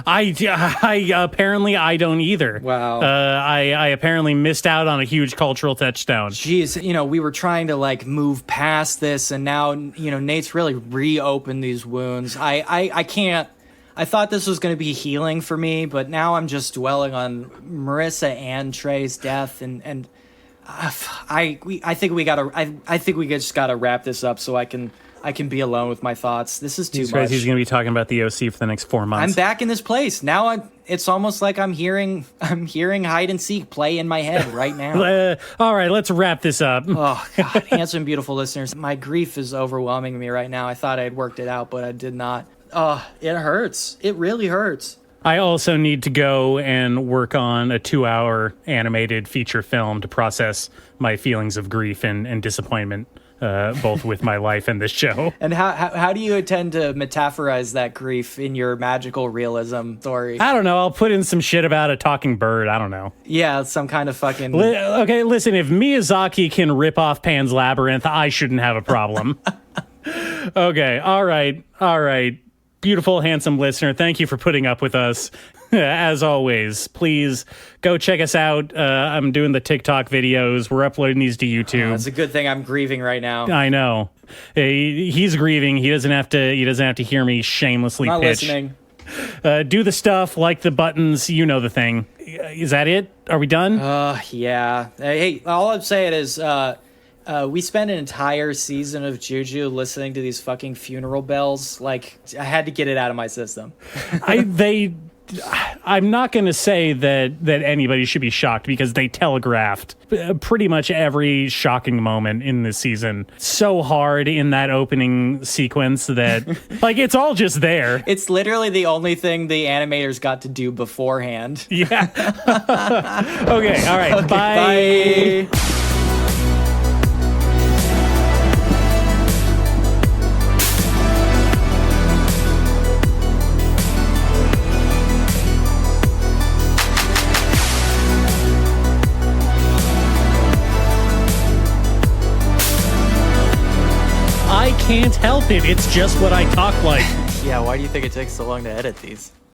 B: I apparently I don't either.
A: Wow.
B: I apparently missed out on a huge cultural touchdown.
A: Jeez, we were trying to like move past this, and now Nate's really reopened these wounds. I can't. I thought this was going to be healing for me, but now I'm just dwelling on Marissa and Trey's death, and I think we just gotta wrap this up so I can be alone with my thoughts. This is too much.
B: He's going to be talking about the OC for the next 4 months.
A: I'm back in this place now. It's almost like I'm hearing hide and seek play in my head right now.
B: All right, let's wrap this up.
A: Oh God, handsome, beautiful listeners, my grief is overwhelming me right now. I thought I had worked it out, but I did not. Oh, it hurts. It really hurts.
B: I also need to go and work on a 2-hour animated feature film to process my feelings of grief and disappointment, both with my life and this show.
A: And how do you intend to metaphorize that grief in your magical realism story?
B: I don't know. I'll put in some shit about a talking bird. I don't know.
A: Yeah, some kind of fucking...
B: Okay, listen, if Miyazaki can rip off Pan's Labyrinth, I shouldn't have a problem. Okay, all right. Beautiful, handsome listener, thank you for putting up with us. As always, please go check us out. I'm doing the TikTok videos. We're uploading these to YouTube.
A: It's a good thing I'm grieving right now.
B: I know. He's grieving. He doesn't have to hear me shamelessly
A: I'm not
B: pitch.
A: listening.
B: Do the stuff, like the buttons, you know the thing. Is that it? Are we done?
A: Yeah. Hey, all I'm saying is we spent an entire season of Juju listening to these fucking funeral bells. Like, I had to get it out of my system.
B: I'm not going to say that anybody should be shocked because they telegraphed pretty much every shocking moment in this season so hard in that opening sequence that like it's all just there.
A: It's literally the only thing the animators got to do beforehand.
B: Yeah. Okay. All right.
A: Okay, bye.
B: I can't help it. It's just what I talk like.
A: Yeah, why do you think it takes so long to edit these?